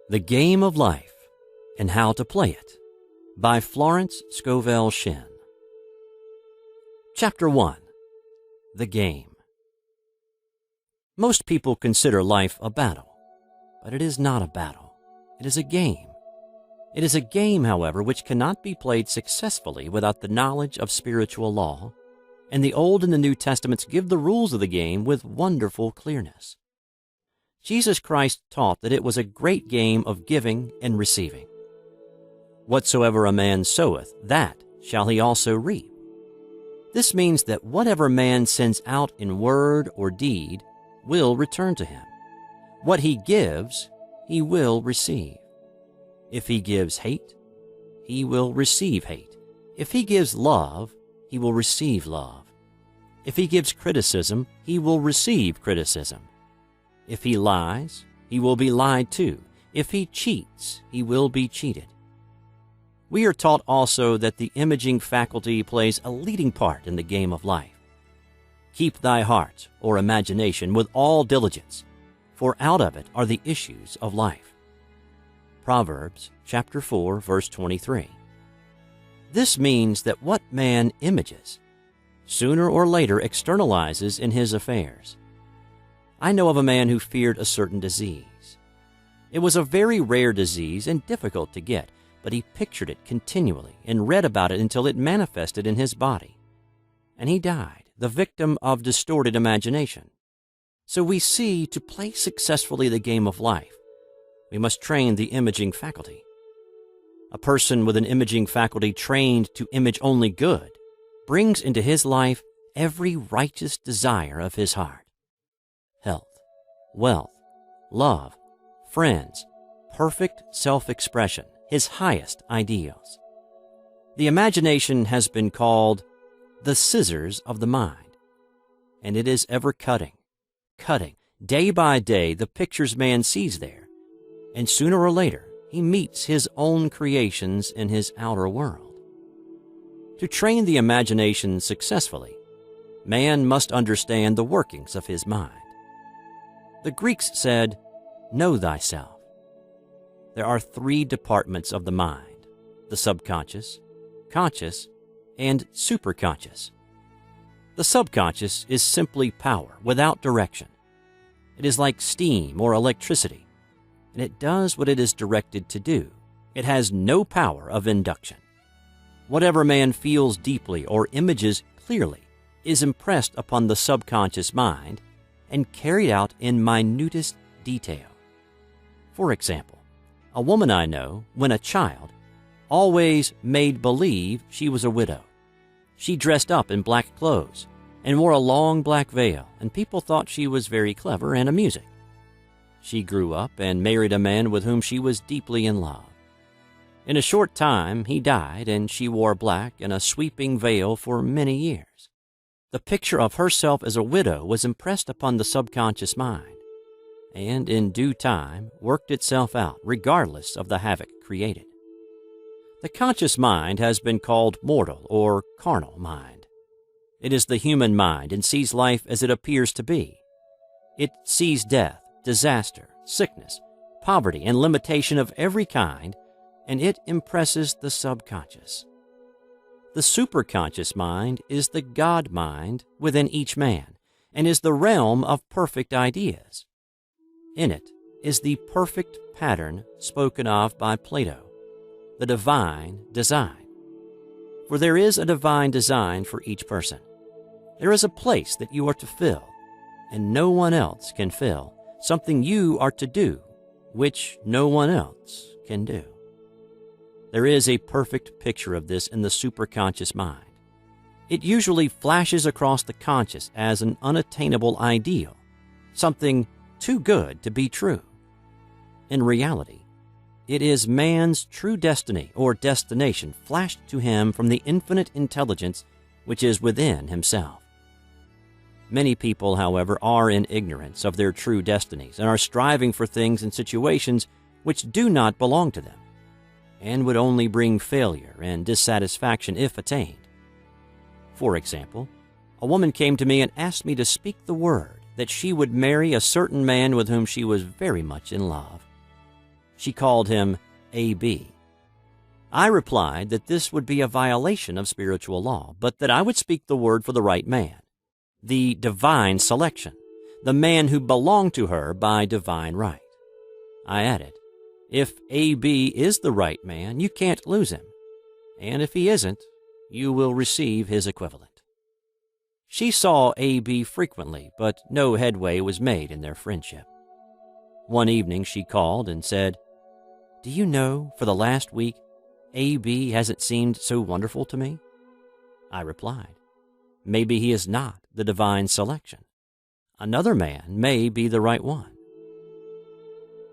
The Game of Life and How to Play It by Florence Scovel Shinn. Chapter 1. The Game. Most people consider life a battle, but it is not a battle. It is a game. It is a game, however, which cannot be played successfully without the knowledge of spiritual law, and the Old and the New Testaments give the rules of the game with wonderful clearness. Jesus Christ taught that it was a great game of giving and receiving. Whatsoever a man soweth, that shall he also reap. This means that whatever man sends out in word or deed will return to him. What he gives, he will receive. If he gives hate, he will receive hate. If he gives love, he will receive love. If he gives criticism, he will receive criticism. If he lies, he will be lied to. If he cheats, he will be cheated. We are taught also that the imaging faculty plays a leading part in the game of life. Keep thy heart, or imagination, with all diligence, for out of it are the issues of life. Proverbs chapter 4, verse 23. This means that what man images, sooner or later externalizes in his affairs. I know of a man who feared a certain disease. It was a very rare disease and difficult to get, but he pictured it continually and read about it until it manifested in his body. And he died, the victim of distorted imagination. So we see, to play successfully the game of life, we must train the imaging faculty. A person with an imaging faculty trained to image only good brings into his life every righteous desire of his heart. Health, wealth, love, friends, perfect self-expression, his highest ideals. The imagination has been called the scissors of the mind, and it is ever cutting, day by day, the pictures man sees there, and sooner or later he meets his own creations in his outer world. To train the imagination successfully, man must understand the workings of his mind. The Greeks said, "Know thyself." There are three departments of the mind: the subconscious, conscious, and superconscious. The subconscious is simply power without direction. It is like steam or electricity, and it does what it is directed to do. It has no power of induction. Whatever man feels deeply or images clearly is impressed upon the subconscious mind and carried out in minutest detail. For example, a woman I know, when a child, always made believe she was a widow. She dressed up in black clothes and wore a long black veil, and people thought she was very clever and amusing. She grew up and married a man with whom she was deeply in love. In a short time, he died, and she wore black and a sweeping veil for many years. The picture of herself as a widow was impressed upon the subconscious mind, and in due time worked itself out regardless of the havoc created. The conscious mind has been called mortal or carnal mind. It is the human mind and sees life as it appears to be. It sees death, disaster, sickness, poverty, and limitation of every kind, and it impresses the subconscious. The superconscious mind is the God mind within each man and is the realm of perfect ideas. In it is the perfect pattern spoken of by Plato, the divine design. For there is a divine design for each person. There is a place that you are to fill, and no one else can fill, something you are to do, which no one else can do. There is a perfect picture of this in the superconscious mind. It usually flashes across the conscious as an unattainable ideal, something too good to be true. In reality, it is man's true destiny or destination flashed to him from the infinite intelligence which is within himself. Many people, however, are in ignorance of their true destinies and are striving for things and situations which do not belong to them, and would only bring failure and dissatisfaction if attained. For example, a woman came to me and asked me to speak the word that she would marry a certain man with whom she was very much in love. She called him A.B. I replied that this would be a violation of spiritual law, but that I would speak the word for the right man, the divine selection, the man who belonged to her by divine right. I added, if A.B. is the right man, you can't lose him, and if he isn't, you will receive his equivalent. She saw A.B. frequently, but no headway was made in their friendship. One evening she called and said, "Do you know, for the last week, A.B. hasn't seemed so wonderful to me?" I replied, "Maybe he is not the divine selection. Another man may be the right one."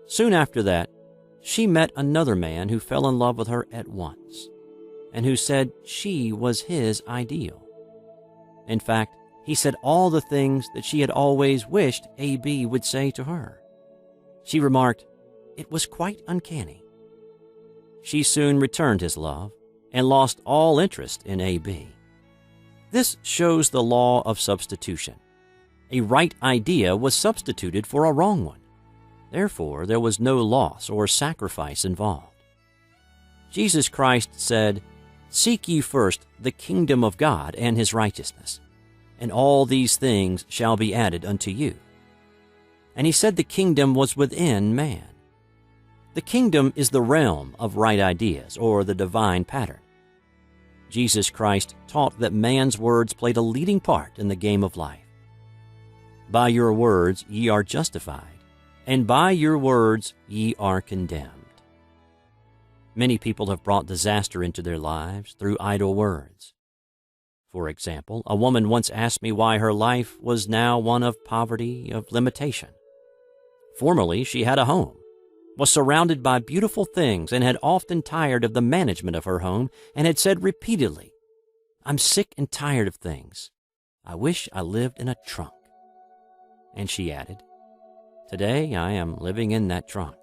Soon after that, she met another man who fell in love with her at once, and who said she was his ideal. In fact, he said all the things that she had always wished A.B. would say to her. She remarked, it was quite uncanny. She soon returned his love and lost all interest in A.B. This shows the law of substitution. A right idea was substituted for a wrong one. Therefore, there was no loss or sacrifice involved. Jesus Christ said, "Seek ye first the kingdom of God and his righteousness, and all these things shall be added unto you." And he said the kingdom was within man. The kingdom is the realm of right ideas, or the divine pattern. Jesus Christ taught that man's words played a leading part in the game of life. By your words ye are justified, and by your words ye are condemned. Many people have brought disaster into their lives through idle words. For example, a woman once asked me why her life was now one of poverty, of limitation. Formerly, she had a home, was surrounded by beautiful things, and had often tired of the management of her home, and had said repeatedly, "I'm sick and tired of things. I wish I lived in a trunk." And she added, "Today I am living in that trunk."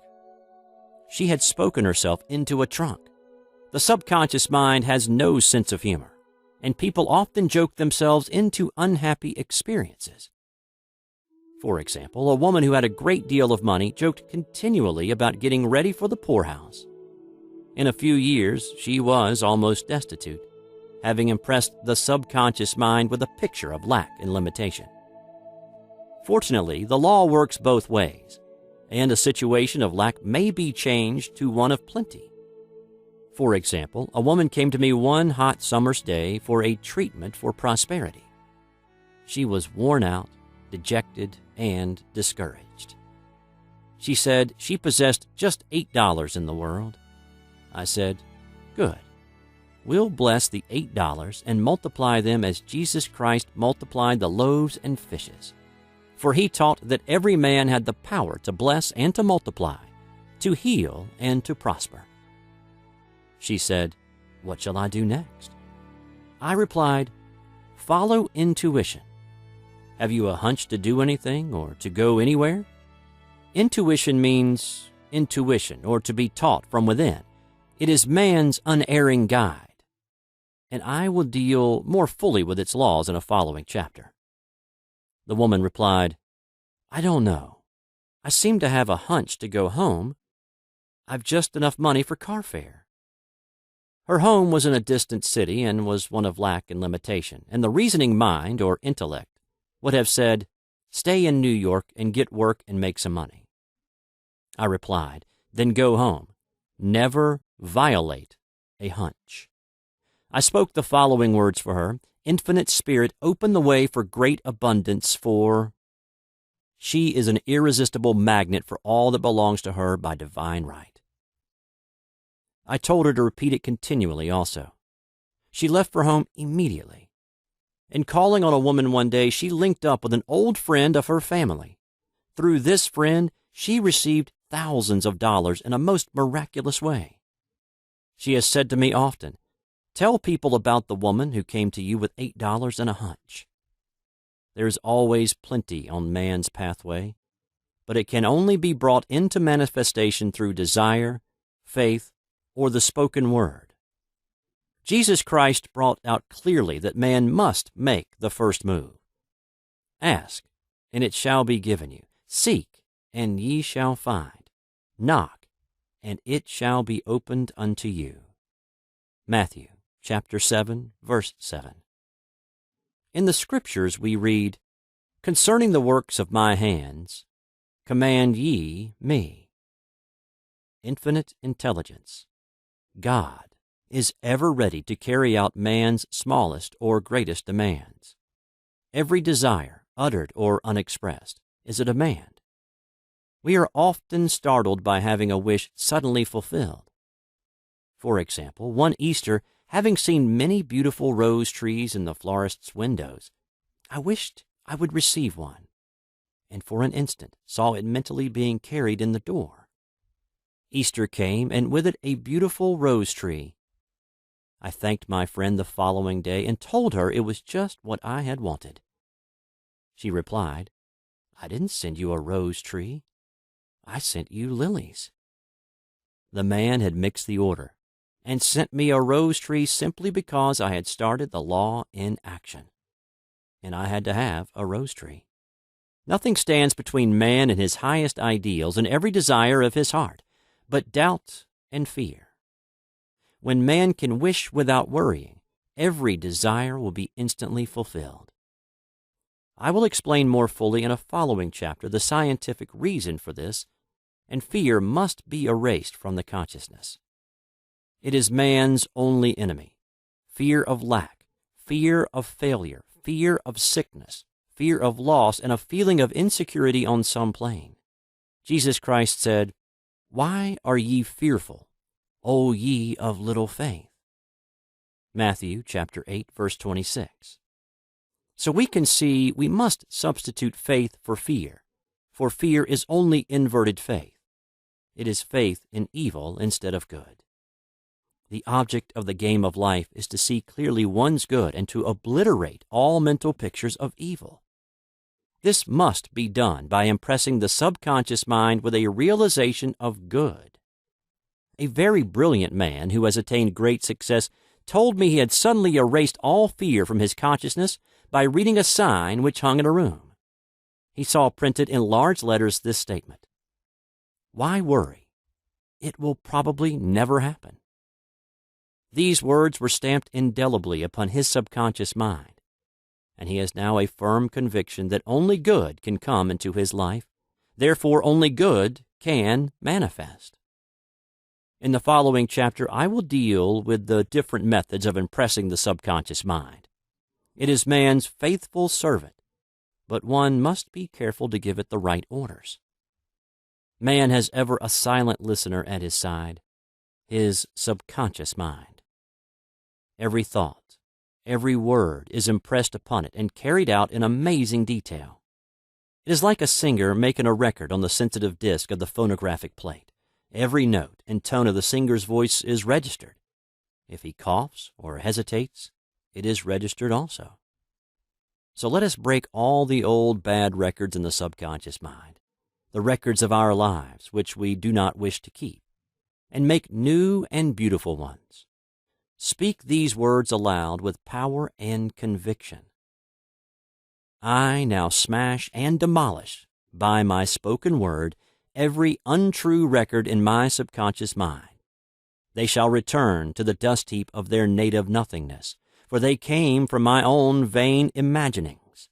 She had spoken herself into a trunk. The subconscious mind has no sense of humor, and people often joke themselves into unhappy experiences. For example, a woman who had a great deal of money joked continually about getting ready for the poorhouse. In a few years, she was almost destitute, having impressed the subconscious mind with a picture of lack and limitation. Fortunately, the law works both ways, and a situation of lack may be changed to one of plenty. For example, a woman came to me one hot summer's day for a treatment for prosperity. She was worn out, dejected, and discouraged. She said she possessed just $8 in the world. I said, "Good. We'll bless the $8 and multiply them as Jesus Christ multiplied the loaves and fishes. For he taught that every man had the power to bless and to multiply, to heal and to prosper." She said, "What shall I do next?" I replied, "Follow intuition. Have you a hunch to do anything or to go anywhere? Intuition means intuition, or to be taught from within. It is man's unerring guide, and I will deal more fully with its laws in a following chapter." The woman replied, "I don't know. I seem to have a hunch to go home. I've just enough money for car fare." Her home was in a distant city and was one of lack and limitation, and the reasoning mind, or intellect, would have said, "Stay in New York and get work and make some money." I replied, "Then go home. Never violate a hunch." I spoke the following words for her: "Infinite Spirit, open the way for great abundance for..." She is an irresistible magnet for all that belongs to her by divine right. I told her to repeat it continually also. She left for home immediately. In calling on a woman one day, she linked up with an old friend of her family. Through this friend, she received thousands of dollars in a most miraculous way. She has said to me often, "Tell people about the woman who came to you with $8 and a hunch." There is always plenty on man's pathway, but it can only be brought into manifestation through desire, faith, or the spoken word. Jesus Christ brought out clearly that man must make the first move. "Ask, and it shall be given you. Seek, and ye shall find. Knock, and it shall be opened unto you. Matthew chapter 7, verse 7. In the Scriptures we read, "Concerning the works of my hands, command ye me." Infinite intelligence, God, is ever ready to carry out man's smallest or greatest demands. Every desire, uttered or unexpressed, is a demand. We are often startled by having a wish suddenly fulfilled. For example, one Easter, having seen many beautiful rose trees in the florist's windows, I wished I would receive one, and for an instant saw it mentally being carried in the door. Easter came, and with it a beautiful rose tree. I thanked my friend the following day and told her it was just what I had wanted. She replied, "I didn't send you a rose tree. I sent you lilies." The man had mixed the order and sent me a rose tree simply because I had started the law in action, and I had to have a rose tree. Nothing stands between man and his highest ideals and every desire of his heart but doubt and fear. When man can wish without worrying, every desire will be instantly fulfilled. I will explain more fully in a following chapter the scientific reason for this, and fear must be erased from the consciousness. It is man's only enemy. Fear of lack, fear of failure, fear of sickness, fear of loss, and a feeling of insecurity on some plane. Jesus Christ said, "Why are ye fearful, O ye of little faith?" Matthew chapter 8, verse 26. So we can see we must substitute faith for fear is only inverted faith. It is faith in evil instead of good. The object of the game of life is to see clearly one's good and to obliterate all mental pictures of evil. This must be done by impressing the subconscious mind with a realization of good. A very brilliant man who has attained great success told me he had suddenly erased all fear from his consciousness by reading a sign which hung in a room. He saw printed in large letters this statement: "Why worry? It will probably never happen." These words were stamped indelibly upon his subconscious mind, and he has now a firm conviction that only good can come into his life, therefore only good can manifest. In the following chapter, I will deal with the different methods of impressing the subconscious mind. It is man's faithful servant, but one must be careful to give it the right orders. Man has ever a silent listener at his side, his subconscious mind. Every thought, every word is impressed upon it and carried out in amazing detail. It is like a singer making a record on the sensitive disc of the phonographic plate. Every note and tone of the singer's voice is registered. If he coughs or hesitates, it is registered also. So let us break all the old bad records in the subconscious mind, the records of our lives which we do not wish to keep, and make new and beautiful ones. Speak these words aloud with power and conviction. I now smash and demolish, by my spoken word, every untrue record in my subconscious mind. They shall return to the dust heap of their native nothingness, for they came from my own vain imaginings.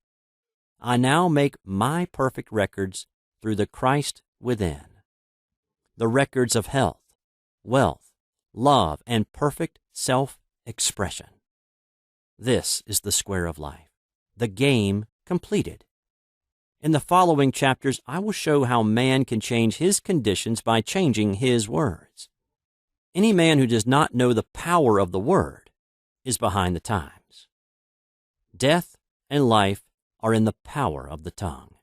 I now make my perfect records through the Christ within. The records of health, wealth, love, and perfect self-expression. This is the square of life, the game completed. In the following chapters, I will show how man can change his conditions by changing his words. Any man who does not know the power of the word is behind the times. Death and life are in the power of the tongue.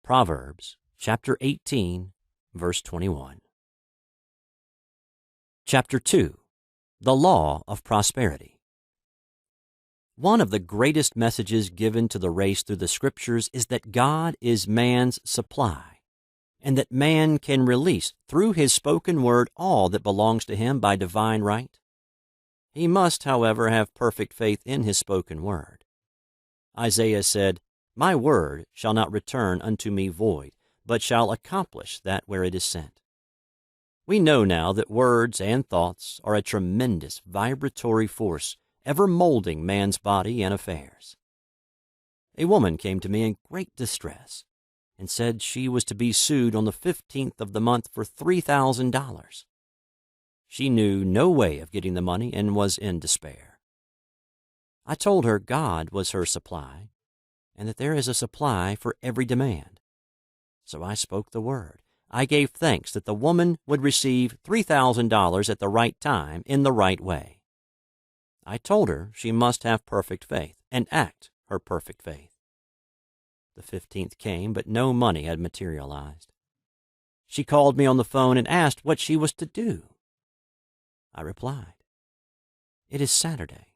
Proverbs chapter 18, verse 21. Chapter 2. The Law of Prosperity. One of the greatest messages given to the race through the Scriptures is that God is man's supply, and that man can release through his spoken word all that belongs to him by divine right. He must, however, have perfect faith in his spoken word. Isaiah said, "My word shall not return unto me void, but shall accomplish that where it is sent." We know now that words and thoughts are a tremendous vibratory force ever molding man's body and affairs. A woman came to me in great distress and said she was to be sued on the 15th of the month for $3,000. She knew no way of getting the money and was in despair. I told her God was her supply and that there is a supply for every demand. So I spoke the word. I gave thanks that the woman would receive $3,000 at the right time in the right way. I told her she must have perfect faith and act her perfect faith. The 15th came, but no money had materialized. She called me on the phone and asked what she was to do. I replied, "It is Saturday,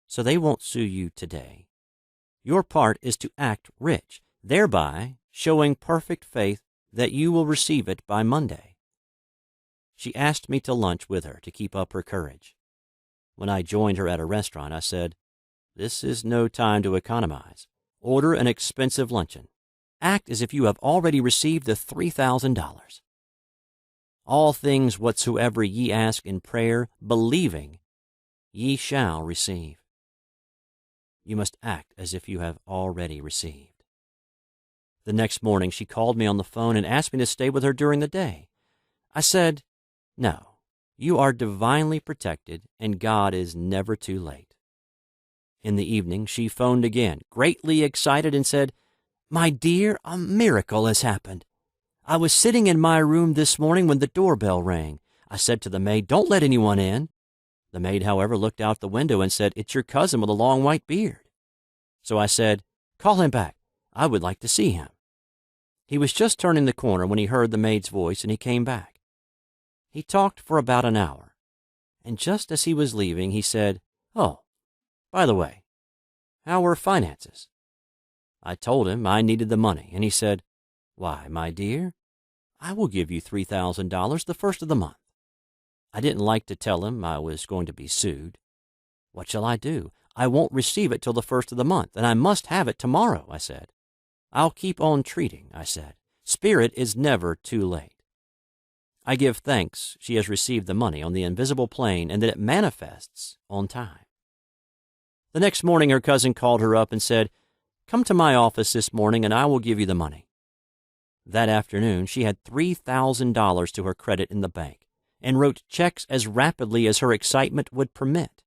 so they won't sue you today. Your part is to act rich, thereby showing perfect faith that you will receive it by Monday." She asked me to lunch with her to keep up her courage. When I joined her at a restaurant, I said, "This is no time to economize. Order an expensive luncheon. Act as if you have already received the $3,000. All things whatsoever ye ask in prayer, believing, ye shall receive." You must act as if you have already received. The next morning she called me on the phone and asked me to stay with her during the day. I said, "No, you are divinely protected and God is never too late." In the evening she phoned again, greatly excited, and said, "My dear, a miracle has happened. I was sitting in my room this morning when the doorbell rang. I said to the maid, 'Don't let anyone in.' The maid, however, looked out the window and said, 'It's your cousin with a long white beard.' So I said, 'Call him back. I would like to see him.' He was just turning the corner when he heard the maid's voice, and he came back. He talked for about an hour, and just as he was leaving, he said, 'Oh, by the way, how are finances?' I told him I needed the money, and he said, 'Why, my dear, I will give you $3,000 the first of the month.' I didn't like to tell him I was going to be sued. 'What shall I do? I won't receive it till the first of the month, and I must have it tomorrow,' I said. 'I'll keep on treating,' I said. 'Spirit is never too late.' I give thanks she has received the money on the invisible plane and that it manifests on time. The next morning her cousin called her up and said, 'Come to my office this morning and I will give you the money.' That afternoon she had $3,000 to her credit in the bank and wrote checks as rapidly as her excitement would permit.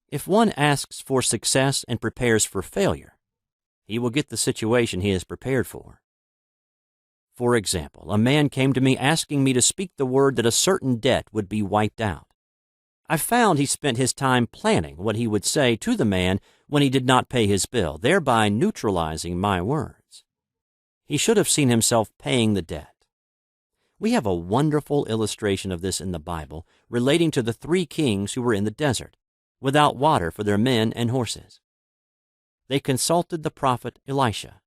If one asks for success and prepares for failure, he will get the situation he is prepared for. For example, a man came to me asking me to speak the word that a certain debt would be wiped out. I found he spent his time planning what he would say to the man when he did not pay his bill, thereby neutralizing my words. He should have seen himself paying the debt. We have a wonderful illustration of this in the Bible relating to the 3 kings who were in the desert, without water for their men and horses. They consulted the prophet Elisha,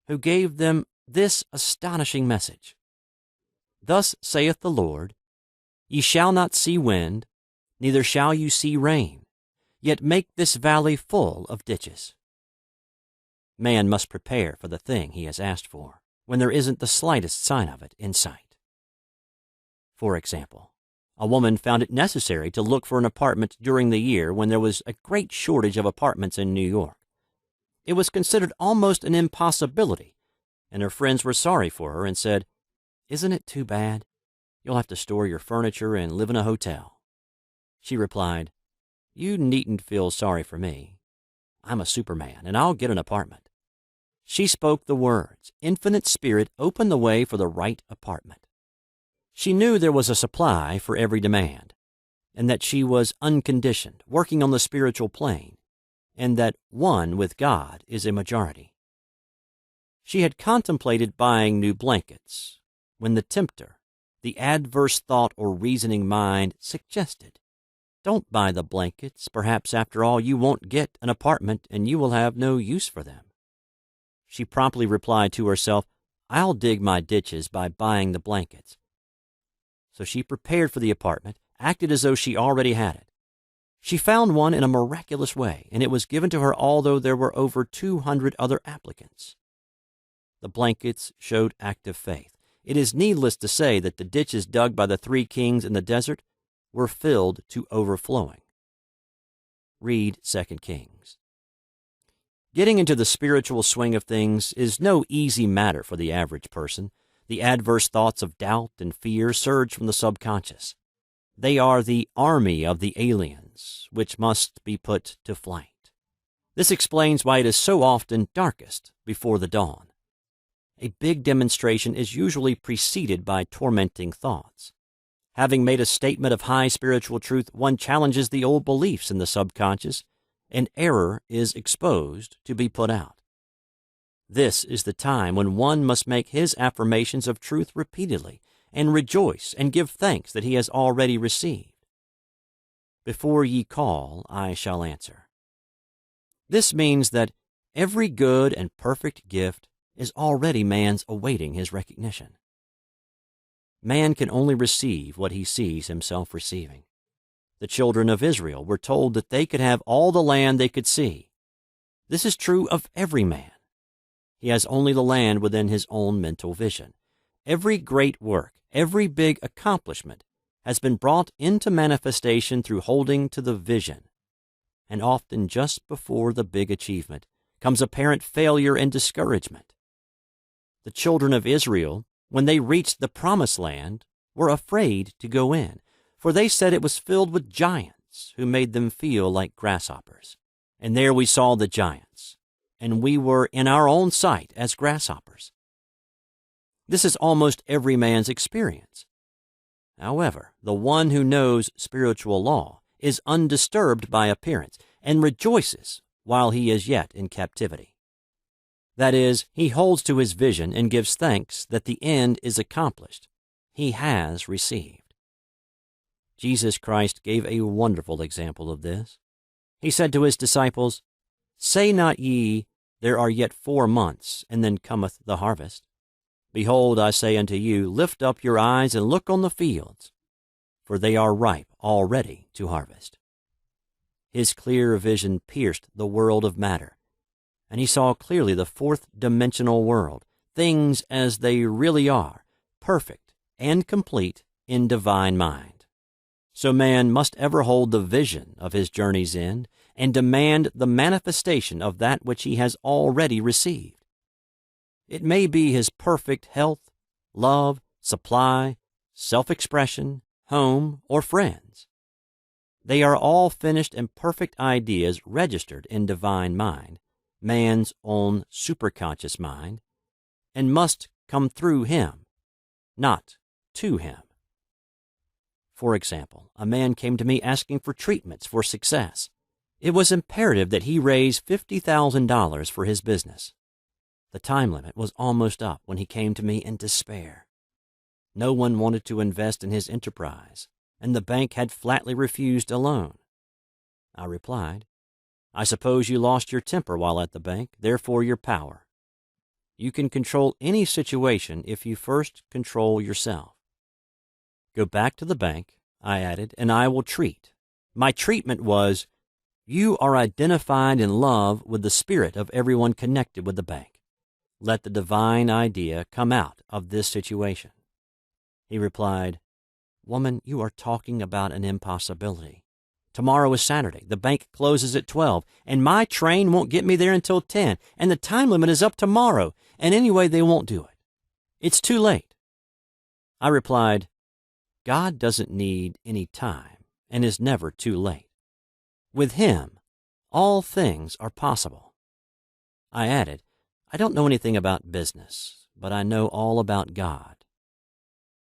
who gave them this astonishing message. "Thus saith the Lord, Ye shall not see wind, neither shall you see rain, yet make this valley full of ditches." Man must prepare for the thing he has asked for, when there isn't the slightest sign of it in sight. For example, a woman found it necessary to look for an apartment during the year when there was a great shortage of apartments in New York. It was considered almost an impossibility, and her friends were sorry for her and said, "Isn't it too bad? You'll have to store your furniture and live in a hotel." She replied, "You needn't feel sorry for me. I'm a Superman, and I'll get an apartment." She spoke the words. Infinite Spirit opened the way for the right apartment. She knew there was a supply for every demand, and that she was unconditioned, working on the spiritual plane, and that one with God is a majority. She had contemplated buying new blankets when the tempter, the adverse thought or reasoning mind, suggested, "Don't buy the blankets. Perhaps after all you won't get an apartment and you will have no use for them." She promptly replied to herself, "I'll dig my ditches by buying the blankets." So she prepared for the apartment, acted as though she already had it. She found one in a miraculous way, and it was given to her although there were over 200 other applicants. The blankets showed active faith. It is needless to say that the ditches dug by the 3 kings in the desert were filled to overflowing. Read 2 Kings. Getting into the spiritual swing of things is no easy matter for the average person. The adverse thoughts of doubt and fear surge from the subconscious. They are the army of the aliens, which must be put to flight. This explains why it is so often darkest before the dawn. A big demonstration is usually preceded by tormenting thoughts. Having made a statement of high spiritual truth, one challenges the old beliefs in the subconscious, and error is exposed to be put out. This is the time when one must make his affirmations of truth repeatedly and rejoice and give thanks that he has already received. Before ye call, I shall answer. This means that every good and perfect gift is already man's awaiting his recognition. Man can only receive what he sees himself receiving. The children of Israel were told that they could have all the land they could see. This is true of every man. He has only the land within his own mental vision. Every great work, every big accomplishment has been brought into manifestation through holding to the vision. And often just before the big achievement comes apparent failure and discouragement. The children of Israel, when they reached the promised land, were afraid to go in, for they said it was filled with giants who made them feel like grasshoppers. And there we saw the giants, and we were in our own sight as grasshoppers. This is almost every man's experience. However, the one who knows spiritual law is undisturbed by appearance and rejoices while he is yet in captivity. That is, he holds to his vision and gives thanks that the end is accomplished. He has received. Jesus Christ gave a wonderful example of this. He said to his disciples, Say not ye, there are yet 4 months, and then cometh the harvest. Behold, I say unto you, lift up your eyes and look on the fields, for they are ripe already to harvest. His clear vision pierced the world of matter, and he saw clearly the 4th-dimensional world, things as they really are, perfect and complete in divine mind. So man must ever hold the vision of his journey's end and demand the manifestation of that which he has already received. It may be his perfect health, love, supply, self-expression, home, or friends. They are all finished and perfect ideas registered in divine mind, man's own superconscious mind, and must come through him, not to him. For example, a man came to me asking for treatments for success. It was imperative that he raise $50,000 for his business. The time limit was almost up when he came to me in despair. No one wanted to invest in his enterprise, and the bank had flatly refused a loan. I replied, I suppose you lost your temper while at the bank, therefore your power. You can control any situation if you first control yourself. Go back to the bank, I added, and I will treat. My treatment was, you are identified in love with the spirit of everyone connected with the bank. Let the divine idea come out of this situation. He replied, Woman, you are talking about an impossibility. Tomorrow is Saturday. The bank closes at 12, and my train won't get me there until 10, and the time limit is up tomorrow, and anyway, they won't do it. It's too late. I replied, God doesn't need any time and is never too late. With him, all things are possible. I added, I don't know anything about business, but I know all about God.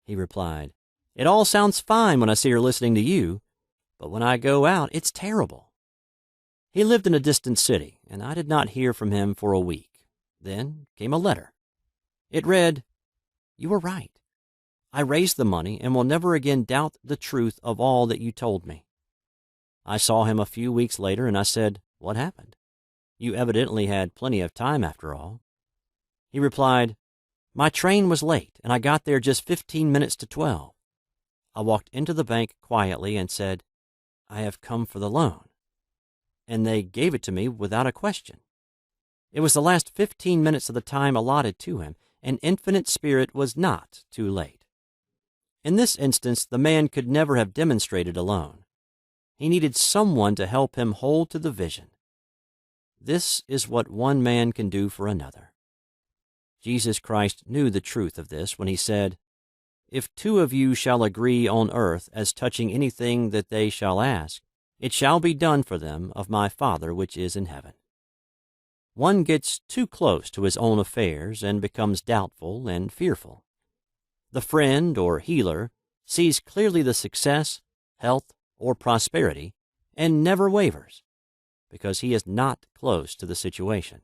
He replied, It all sounds fine when I see her listening to you, but when I go out, it's terrible. He lived in a distant city, and I did not hear from him for a week. Then came a letter. It read, You were right. I raised the money and will never again doubt the truth of all that you told me. I saw him a few weeks later, and I said, What happened? You evidently had plenty of time after all. He replied, My train was late, and I got there just 15 minutes to 12. I walked into the bank quietly and said, I have come for the loan. And they gave it to me without a question. It was the last 15 minutes of the time allotted to him, and infinite Spirit was not too late. In this instance, the man could never have demonstrated alone. He needed someone to help him hold to the vision. This is what one man can do for another. Jesus Christ knew the truth of this when he said, "If two of you shall agree on earth as touching anything that they shall ask, it shall be done for them of my Father which is in heaven." One gets too close to his own affairs and becomes doubtful and fearful. The friend or healer sees clearly the success, health, or prosperity and never wavers, because he is not close to the situation.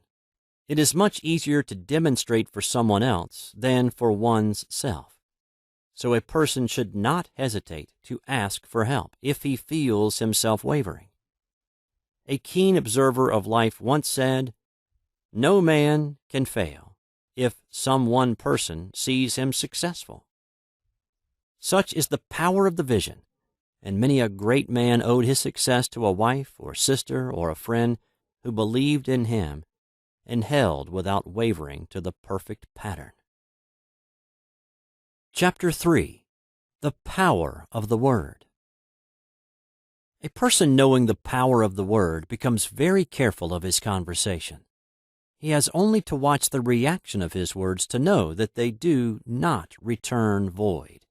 It is much easier to demonstrate for someone else than for one's self. So a person should not hesitate to ask for help if he feels himself wavering. A keen observer of life once said, "No man can fail if some one person sees him successful." Such is the power of the vision, and many a great man owed his success to a wife or sister or a friend who believed in him and held without wavering to the perfect pattern. Chapter 3. The Power of the Word. A person knowing the power of the Word becomes very careful of his conversation. He has only to watch the reaction of his words to know that they do not return void.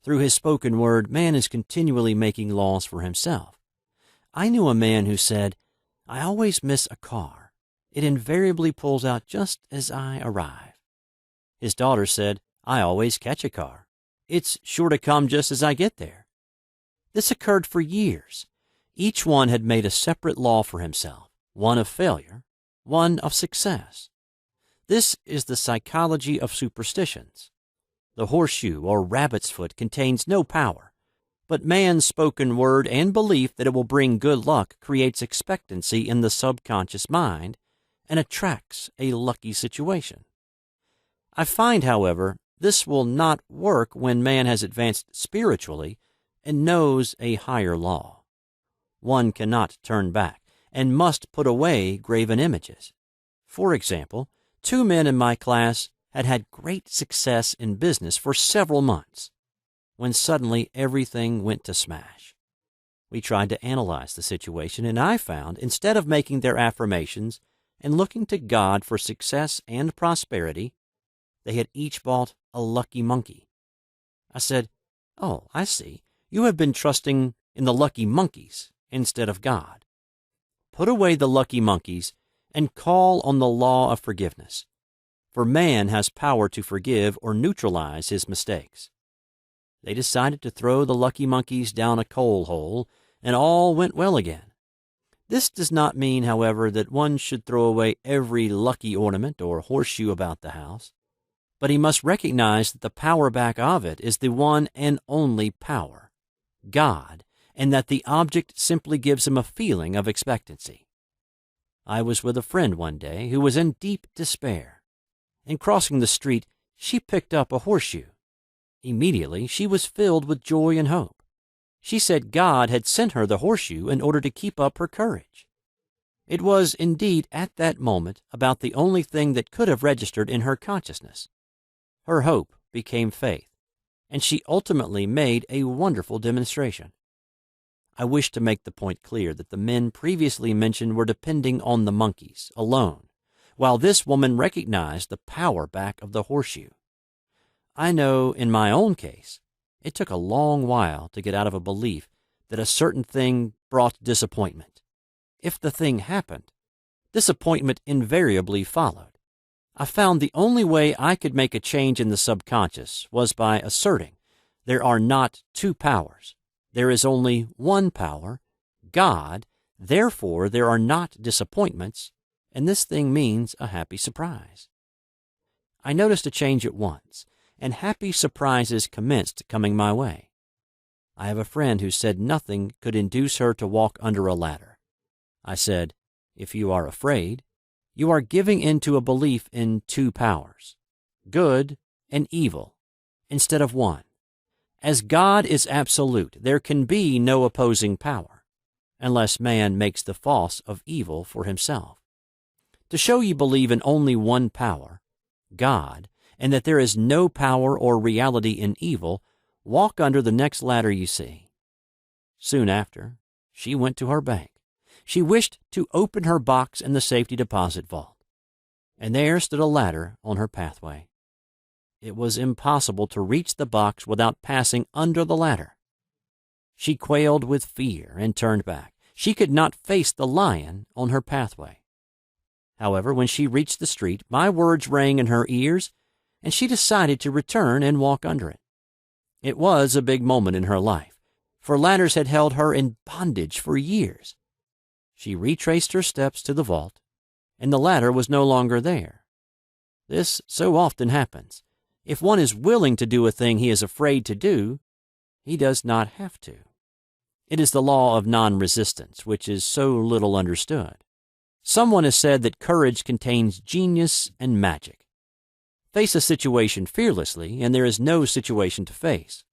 Through his spoken word, man is continually making laws for himself. I knew a man who said, "I always miss a car. It invariably pulls out just as I arrive." His daughter said, "I always catch a car. It's sure to come just as I get there." This occurred for years. Each one had made a separate law for himself, one of failure, one of success. This is the psychology of superstitions. The horseshoe or rabbit's foot contains no power, but man's spoken word and belief that it will bring good luck creates expectancy in the subconscious mind and attracts a lucky situation. I find, however, this will not work when man has advanced spiritually and knows a higher law. One cannot turn back and must put away graven images. For example, 2 men in my class had great success in business for several months, when suddenly everything went to smash. We tried to analyze the situation, and I found, instead of making their affirmations and looking to God for success and prosperity, they had each bought a lucky monkey. I said, "Oh, I see. You have been trusting in the lucky monkeys instead of God. Put away the lucky monkeys and call on the law of forgiveness, for man has power to forgive or neutralize his mistakes." They decided to throw the lucky monkeys down a coal hole, and all went well again. This does not mean, however, that one should throw away every lucky ornament or horseshoe about the house, but he must recognize that the power back of it is the one and only power, God, and that the object simply gives him a feeling of expectancy. I was with a friend one day who was in deep despair. In crossing the street, she picked up a horseshoe. Immediately, she was filled with joy and hope. She said God had sent her the horseshoe in order to keep up her courage. It was, indeed, at that moment, about the only thing that could have registered in her consciousness. Her hope became faith, and she ultimately made a wonderful demonstration. I wish to make the point clear that the men previously mentioned were depending on the monkeys alone, while this woman recognized the power back of the horseshoe. I know in my own case, it took a long while to get out of a belief that a certain thing brought disappointment. If the thing happened, disappointment invariably followed. I found the only way I could make a change in the subconscious was by asserting there are not 2 powers. There is only one power, God, therefore there are not disappointments, and this thing means a happy surprise. I noticed a change at once, and happy surprises commenced coming my way. I have a friend who said nothing could induce her to walk under a ladder. I said, "If you are afraid, you are giving in to a belief in 2 powers, good and evil, instead of one. As God is absolute, there can be no opposing power, unless man makes the false of evil for himself. To show you believe in only one power, God, and that there is no power or reality in evil, walk under the next ladder you see. Soon after, she went to her bank. She wished to open her box in the safety deposit vault, and there stood a ladder on her pathway. It was impossible to reach the box without passing under the ladder. She quailed with fear and turned back. She could not face the lion on her pathway. However, when she reached the street, my words rang in her ears, and she decided to return and walk under it. It was a big moment in her life, for ladders had held her in bondage for years. She retraced her steps to the vault, and the ladder was no longer there. This so often happens. If one is willing to do a thing he is afraid to do, he does not have to. It is the law of non-resistance, which is so little understood. Someone has said that courage contains genius and magic. Face a situation fearlessly, and there is no situation to face.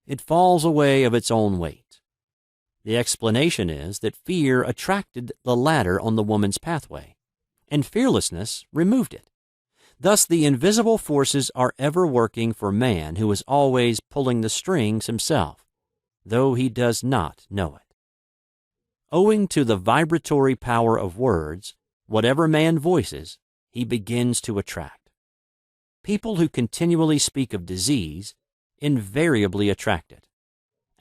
It falls away of its own weight. The explanation is that fear attracted the ladder on the woman's pathway, and fearlessness removed it. Thus, the invisible forces are ever working for man, who is always pulling the strings himself, though he does not know it. Owing to the vibratory power of words, whatever man voices, he begins to attract. People who continually speak of disease invariably attract it.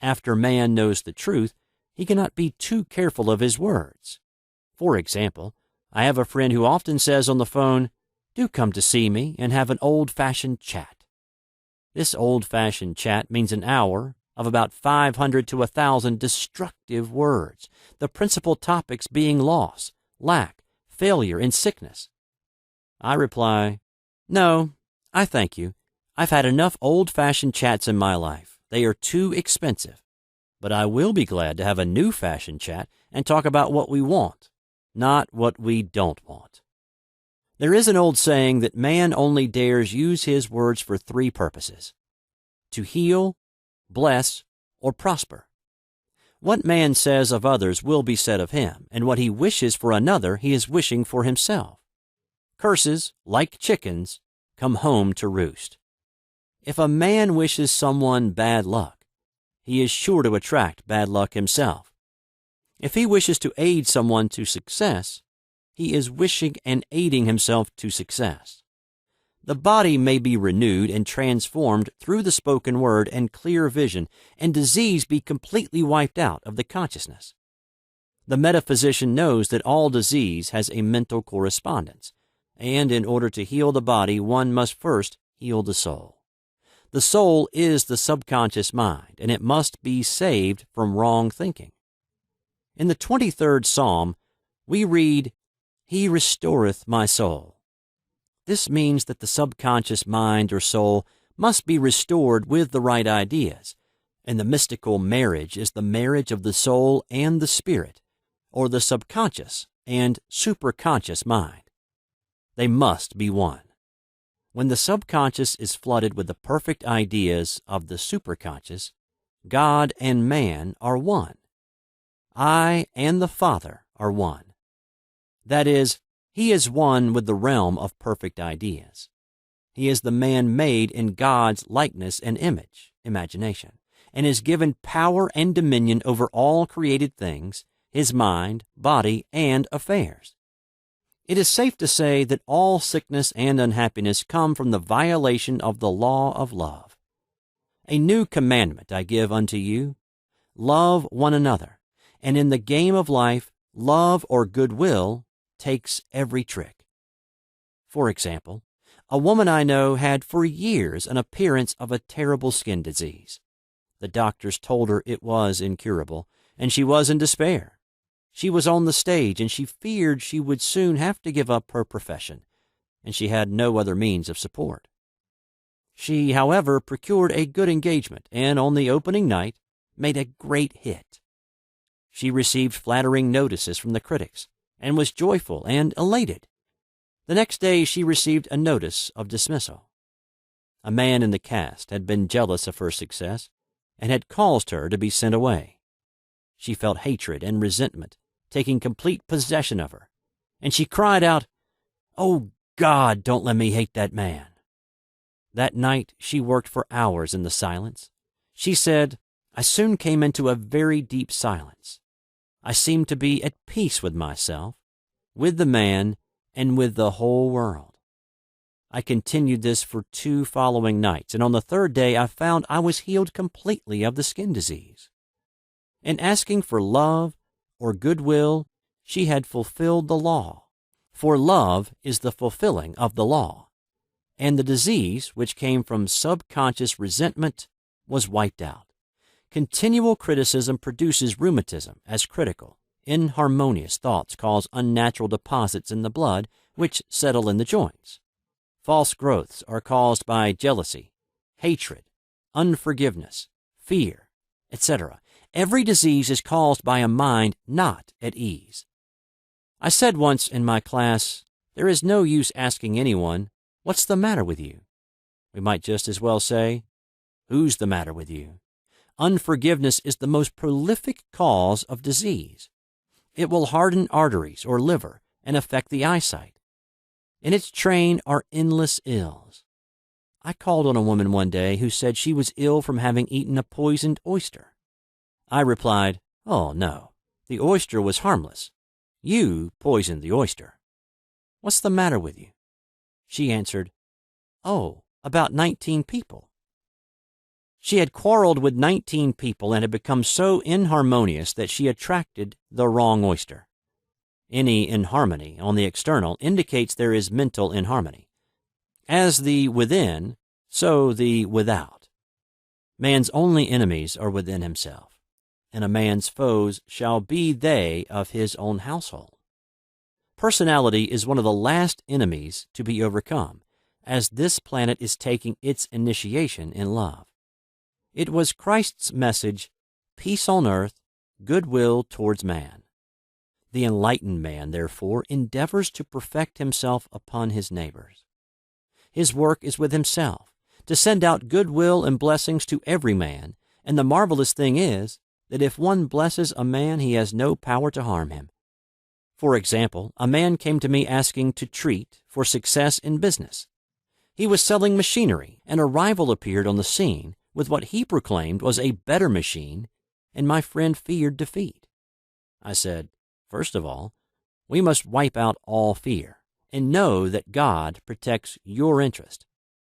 After man knows the truth, he cannot be too careful of his words. For example, I have a friend who often says on the phone, "Do come to see me and have an old-fashioned chat." This old-fashioned chat means an hour of about 500 to 1,000 destructive words, the principal topics being loss, lack, failure, and sickness. I reply, "No, I thank you. I've had enough old-fashioned chats in my life. They are too expensive. But I will be glad to have a new-fashioned chat and talk about what we want, not what we don't want." There is an old saying that man only dares use his words for 3 purposes: to heal, bless, or prosper. What man says of others will be said of him, and what he wishes for another he is wishing for himself. Curses, like chickens, come home to roost. If a man wishes someone bad luck, he is sure to attract bad luck himself. If he wishes to aid someone to success, he is wishing and aiding himself to success. The body may be renewed and transformed through the spoken word and clear vision, and disease be completely wiped out of the consciousness. The metaphysician knows that all disease has a mental correspondence, and in order to heal the body, one must first heal the soul. The soul is the subconscious mind, and it must be saved from wrong thinking. In the 23rd Psalm, we read, "He restoreth my soul." This means that the subconscious mind or soul must be restored with the right ideas, and the mystical marriage is the marriage of the soul and the spirit, or the subconscious and superconscious mind. They must be one. When the subconscious is flooded with the perfect ideas of the superconscious, God and man are one. I and the Father are one. That is, he is one with the realm of perfect ideas. He is the man made in God's likeness and image, imagination, and is given power and dominion over all created things, his mind, body, and affairs. It is safe to say that all sickness and unhappiness come from the violation of the law of love. "A new commandment I give unto you, love one another, and in the game of life, love or goodwill takes every trick." For example, a woman I know had for years an appearance of a terrible skin disease. The doctors told her it was incurable, and she was in despair. She was on the stage, and she feared she would soon have to give up her profession, and she had no other means of support. She, however, procured a good engagement, and on the opening night made a great hit. She received flattering notices from the critics, and was joyful and elated. The next day she received a notice of dismissal. A man in the cast had been jealous of her success, and had caused her to be sent away. She felt hatred and resentment taking complete possession of her, and she cried out, "Oh, God, don't let me hate that man." That night she worked for hours in the silence. She said, I soon came into a very deep silence. I seemed to be at peace with myself, with the man, and with the whole world. I continued this for 2 following nights, and on the 3rd day I found I was healed completely of the skin disease. In asking for love or goodwill, she had fulfilled the law, for love is the fulfilling of the law, and the disease, which came from subconscious resentment, was wiped out. Continual criticism produces rheumatism as critical, inharmonious thoughts cause unnatural deposits in the blood which settle in the joints. False growths are caused by jealousy, hatred, unforgiveness, fear, etc. Every disease is caused by a mind not at ease. I said once in my class, there is no use asking anyone, what's the matter with you? We might just as well say, who's the matter with you? Unforgiveness is the most prolific cause of disease. It will harden arteries or liver and affect the eyesight. In its train are endless ills. I called on a woman one day who said she was ill from having eaten a poisoned oyster. I replied, oh no, the oyster was harmless. You poisoned the oyster. What's the matter with you? She answered, oh, about 19 people. She had quarreled with 19 people and had become so inharmonious that she attracted the wrong oyster. Any inharmony on the external indicates there is mental inharmony. As the within, so the without. Man's only enemies are within himself, and a man's foes shall be they of his own household. Personality is one of the last enemies to be overcome, as this planet is taking its initiation in love. It was Christ's message, peace on earth, goodwill towards man. The enlightened man, therefore, endeavors to perfect himself upon his neighbors. His work is with himself, to send out goodwill and blessings to every man, and the marvelous thing is that if one blesses a man, he has no power to harm him. For example, a man came to me asking to treat for success in business. He was selling machinery, and a rival appeared on the scene with what he proclaimed was a better machine, and my friend feared defeat. I said, first of all, we must wipe out all fear and know that God protects your interest,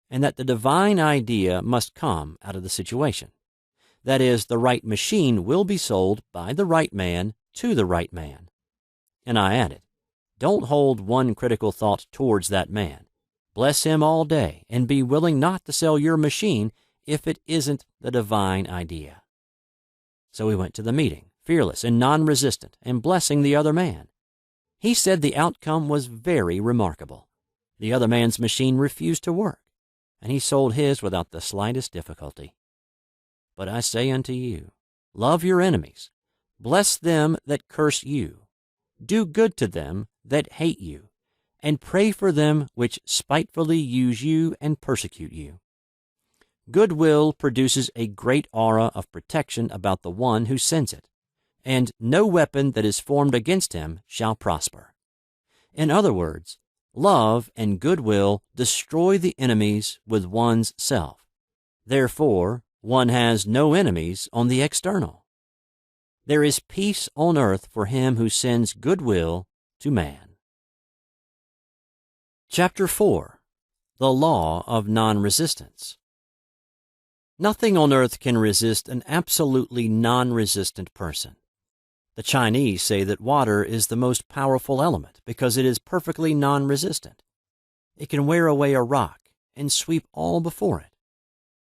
and that the divine idea must come out of the situation. That is, the right machine will be sold by the right man to the right man. And I added, don't hold one critical thought towards that man. Bless him all day and be willing not to sell your machine if it isn't the divine idea. So we went to the meeting, fearless and non-resistant, and blessing the other man. He said the outcome was very remarkable. The other man's machine refused to work, and he sold his without the slightest difficulty. But I say unto you, love your enemies, bless them that curse you, do good to them that hate you, and pray for them which spitefully use you and persecute you. Goodwill produces a great aura of protection about the one who sends it, and no weapon that is formed against him shall prosper. In other words, love and goodwill destroy the enemies with one's self. Therefore, one has no enemies on the external. There is peace on earth for him who sends goodwill to man. Chapter 4. The Law of Non-Resistance. Nothing on earth can resist an absolutely non-resistant person. The Chinese say that water is the most powerful element because it is perfectly non-resistant. It can wear away a rock and sweep all before it.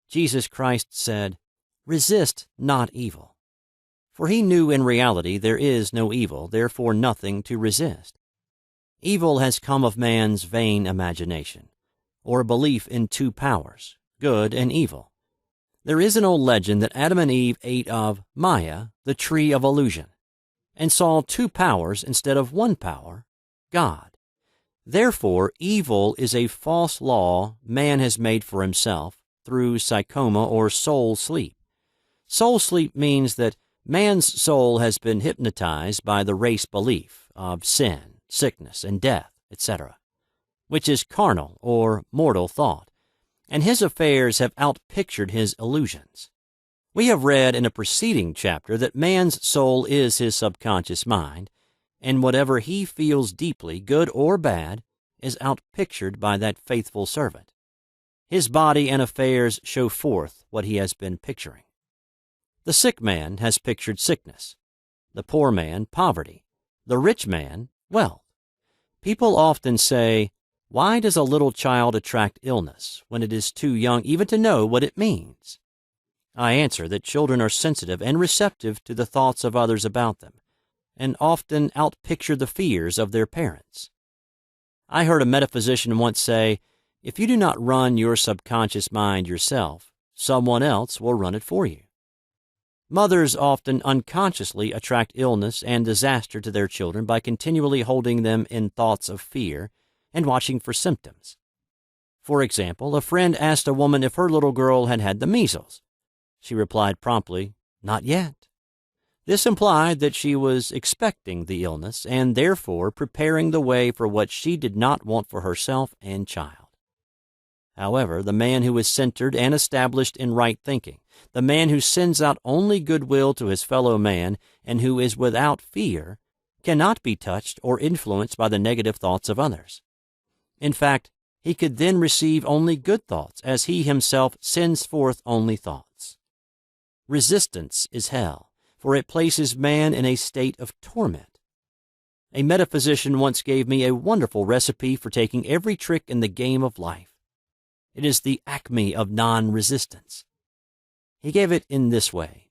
Jesus Christ said, resist not evil. For he knew in reality there is no evil, therefore nothing to resist. Evil has come of man's vain imagination, or belief in two powers, good and evil. There is an old legend that Adam and Eve ate of Maya, the tree of illusion, and saw two powers instead of one power, God. Therefore, evil is a false law man has made for himself through psychoma or soul sleep. Soul sleep means that man's soul has been hypnotized by the race belief of sin, sickness, and death, etc., which is carnal or mortal thought, and his affairs have outpictured his illusions. We have read in a preceding chapter that man's soul is his subconscious mind, and whatever he feels deeply, good or bad, is outpictured by that faithful servant. His body and affairs show forth what he has been picturing. The sick man has pictured sickness, the poor man poverty, the rich man wealth. People often say, "Why does a little child attract illness when it is too young even to know what it means?" I answer that children are sensitive and receptive to the thoughts of others about them, and often outpicture the fears of their parents. I heard a metaphysician once say, "If you do not run your subconscious mind yourself, someone else will run it for you." Mothers often unconsciously attract illness and disaster to their children by continually holding them in thoughts of fear and watching for symptoms. For example, a friend asked a woman if her little girl had had the measles. She replied promptly, "Not yet." This implied that she was expecting the illness and therefore preparing the way for what she did not want for herself and child. However, the man who is centered and established in right thinking, the man who sends out only goodwill to his fellow man and who is without fear, cannot be touched or influenced by the negative thoughts of others. In fact, he could then receive only good thoughts, as he himself sends forth only thoughts. Resistance is hell, for it places man in a state of torment. A metaphysician once gave me a wonderful recipe for taking every trick in the game of life. It is the acme of non-resistance. He gave it in this way.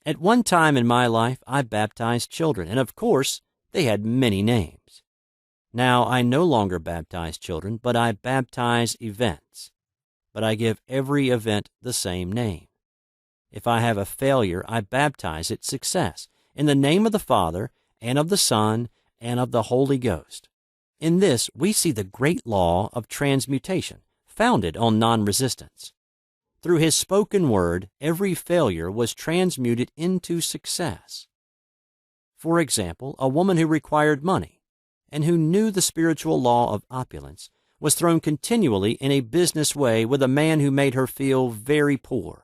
At one time in my life, I baptized children, and of course, they had many names. Now I no longer baptize children, but I baptize events. But I give every event the same name. If I have a failure, I baptize it success, in the name of the Father, and of the Son, and of the Holy Ghost. In this, we see the great law of transmutation, founded on non-resistance. Through his spoken word, every failure was transmuted into success. For example, a woman who required money, and who knew the spiritual law of opulence, was thrown continually in a business way with a man who made her feel very poor.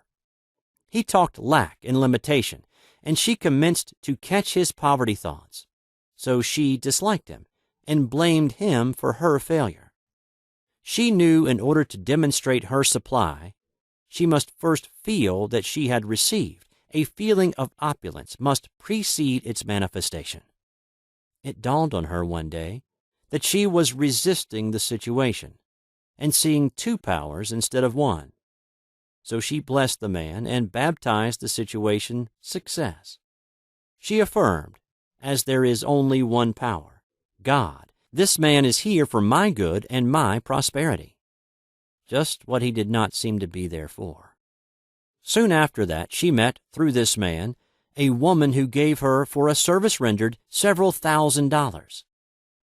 He talked lack and limitation, and she commenced to catch his poverty thoughts. So she disliked him and blamed him for her failure. She knew in order to demonstrate her supply, she must first feel that she had received. A feeling of opulence must precede its manifestation. It dawned on her one day that she was resisting the situation and seeing two powers instead of one. So she blessed the man and baptized the situation success. She affirmed, as there is only one power, God, this man is here for my good and my prosperity. Just what he did not seem to be there for. Soon after that, she met, through this man, a woman who gave her, for a service rendered, several $1,000s,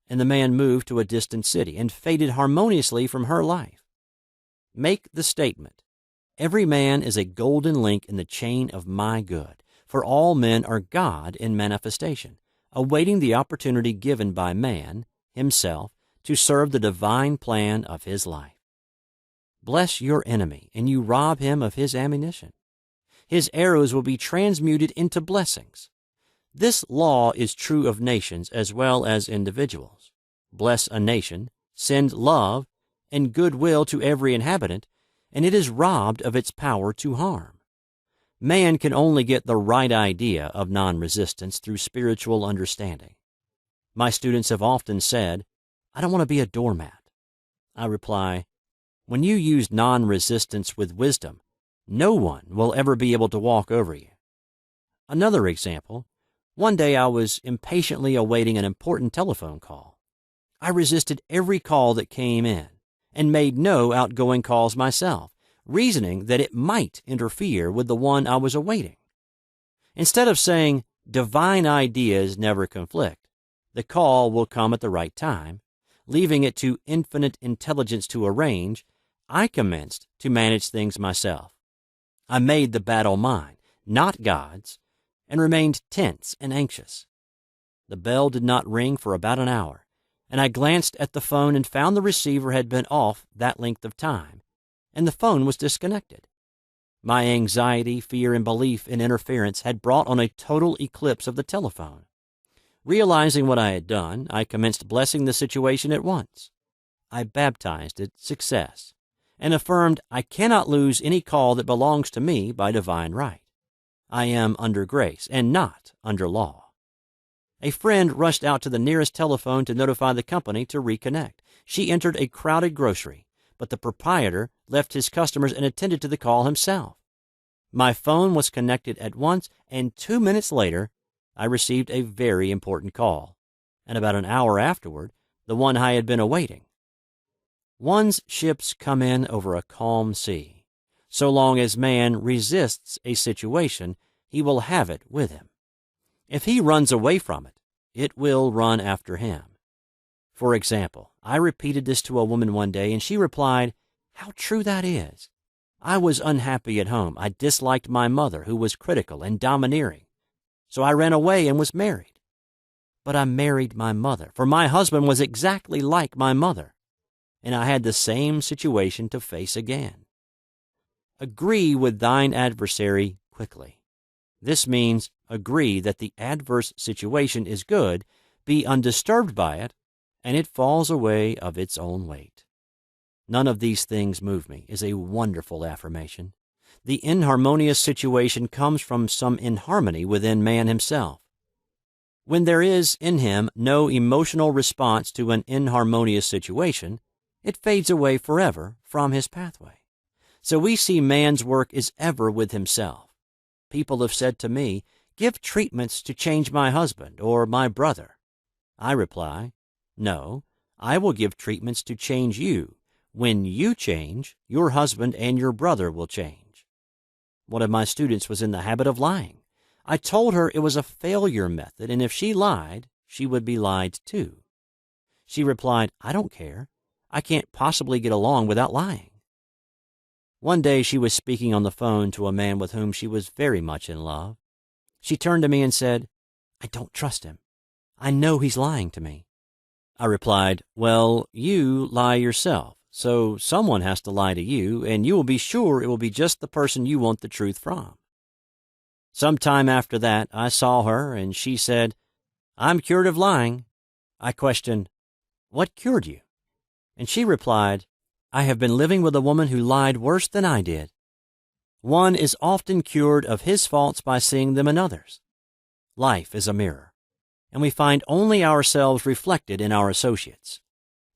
and the man moved to a distant city and faded harmoniously from her life. Make the statement, "Every man is a golden link in the chain of my good, for all men are God in manifestation, awaiting the opportunity given by man, himself, to serve the divine plan of his life." Bless your enemy, and you rob him of his ammunition. His arrows will be transmuted into blessings. This law is true of nations as well as individuals. Bless a nation, send love and goodwill to every inhabitant, and it is robbed of its power to harm. Man can only get the right idea of non-resistance through spiritual understanding. My students have often said, "I don't want to be a doormat." I reply, when you use non-resistance with wisdom, no one will ever be able to walk over you. Another example, one day I was impatiently awaiting an important telephone call. I resisted every call that came in and made no outgoing calls myself, reasoning that it might interfere with the one I was awaiting. Instead of saying, "Divine ideas never conflict, the call will come at the right time," leaving it to infinite intelligence to arrange, I commenced to manage things myself. I made the battle mine, not God's, and remained tense and anxious. The bell did not ring for about an hour, and I glanced at the phone and found the receiver had been off that length of time, and the phone was disconnected. My anxiety, fear, and belief in interference had brought on a total eclipse of the telephone. Realizing what I had done, I commenced blessing the situation at once. I baptized it success and affirmed I cannot lose any call that belongs to me by divine right. I am under grace and not under law. A friend rushed out to the nearest telephone to notify the company to reconnect. She entered a crowded grocery, but the proprietor left his customers and attended to the call himself. My phone was connected at once, and 2 minutes later, I received a very important call, and about an hour afterward, the one I had been awaiting. One's ships come in over a calm sea. So long as man resists a situation, he will have it with him. If he runs away from it, it will run after him. For example, I repeated this to a woman one day, and she replied, "How true that is. I was unhappy at home. I disliked my mother, who was critical and domineering. So I ran away and was married. But I married my mother, for my husband was exactly like my mother, and I had the same situation to face again." Agree with thine adversary quickly. This means agree that the adverse situation is good, be undisturbed by it, and it falls away of its own weight. "None of these things move me" is a wonderful affirmation. The inharmonious situation comes from some inharmony within man himself. When there is in him no emotional response to an inharmonious situation, it fades away forever from his pathway. So we see man's work is ever with himself. People have said to me, "Give treatments to change my husband or my brother." I reply, "No, I will give treatments to change you. When you change, your husband and your brother will change." One of my students was in the habit of lying. I told her it was a failure method, and if she lied, she would be lied to. She replied, "I don't care. I can't possibly get along without lying." One day she was speaking on the phone to a man with whom she was very much in love. She turned to me and said, "I don't trust him. I know he's lying to me." I replied, "Well, you lie yourself, so someone has to lie to you, and you will be sure it will be just the person you want the truth from." Some time after that, I saw her, and she said, "I'm cured of lying." I questioned, "What cured you?" And she replied, "I have been living with a woman who lied worse than I did." One is often cured of his faults by seeing them in others. Life is a mirror, and we find only ourselves reflected in our associates.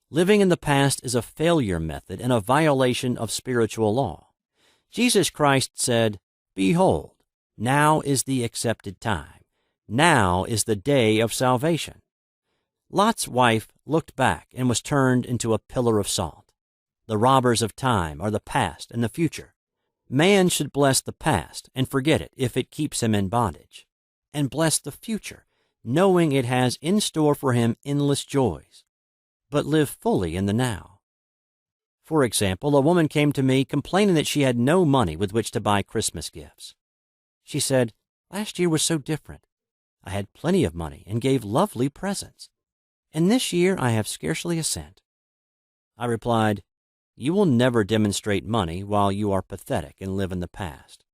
Living in the past is a failure method and a violation of spiritual law. Jesus Christ said, "Behold, now is the accepted time. Now is the day of salvation." Lot's wife looked back and was turned into a pillar of salt. The robbers of time are the past and the future. Man should bless the past and forget it if it keeps him in bondage, and bless the future, knowing it has in store for him endless joys, but live fully in the now. For example, a woman came to me complaining that she had no money with which to buy Christmas gifts. She said, "Last year was so different. I had plenty of money and gave lovely presents, and this year I have scarcely a cent." I replied, "You will never demonstrate money while you are pathetic and live in the past.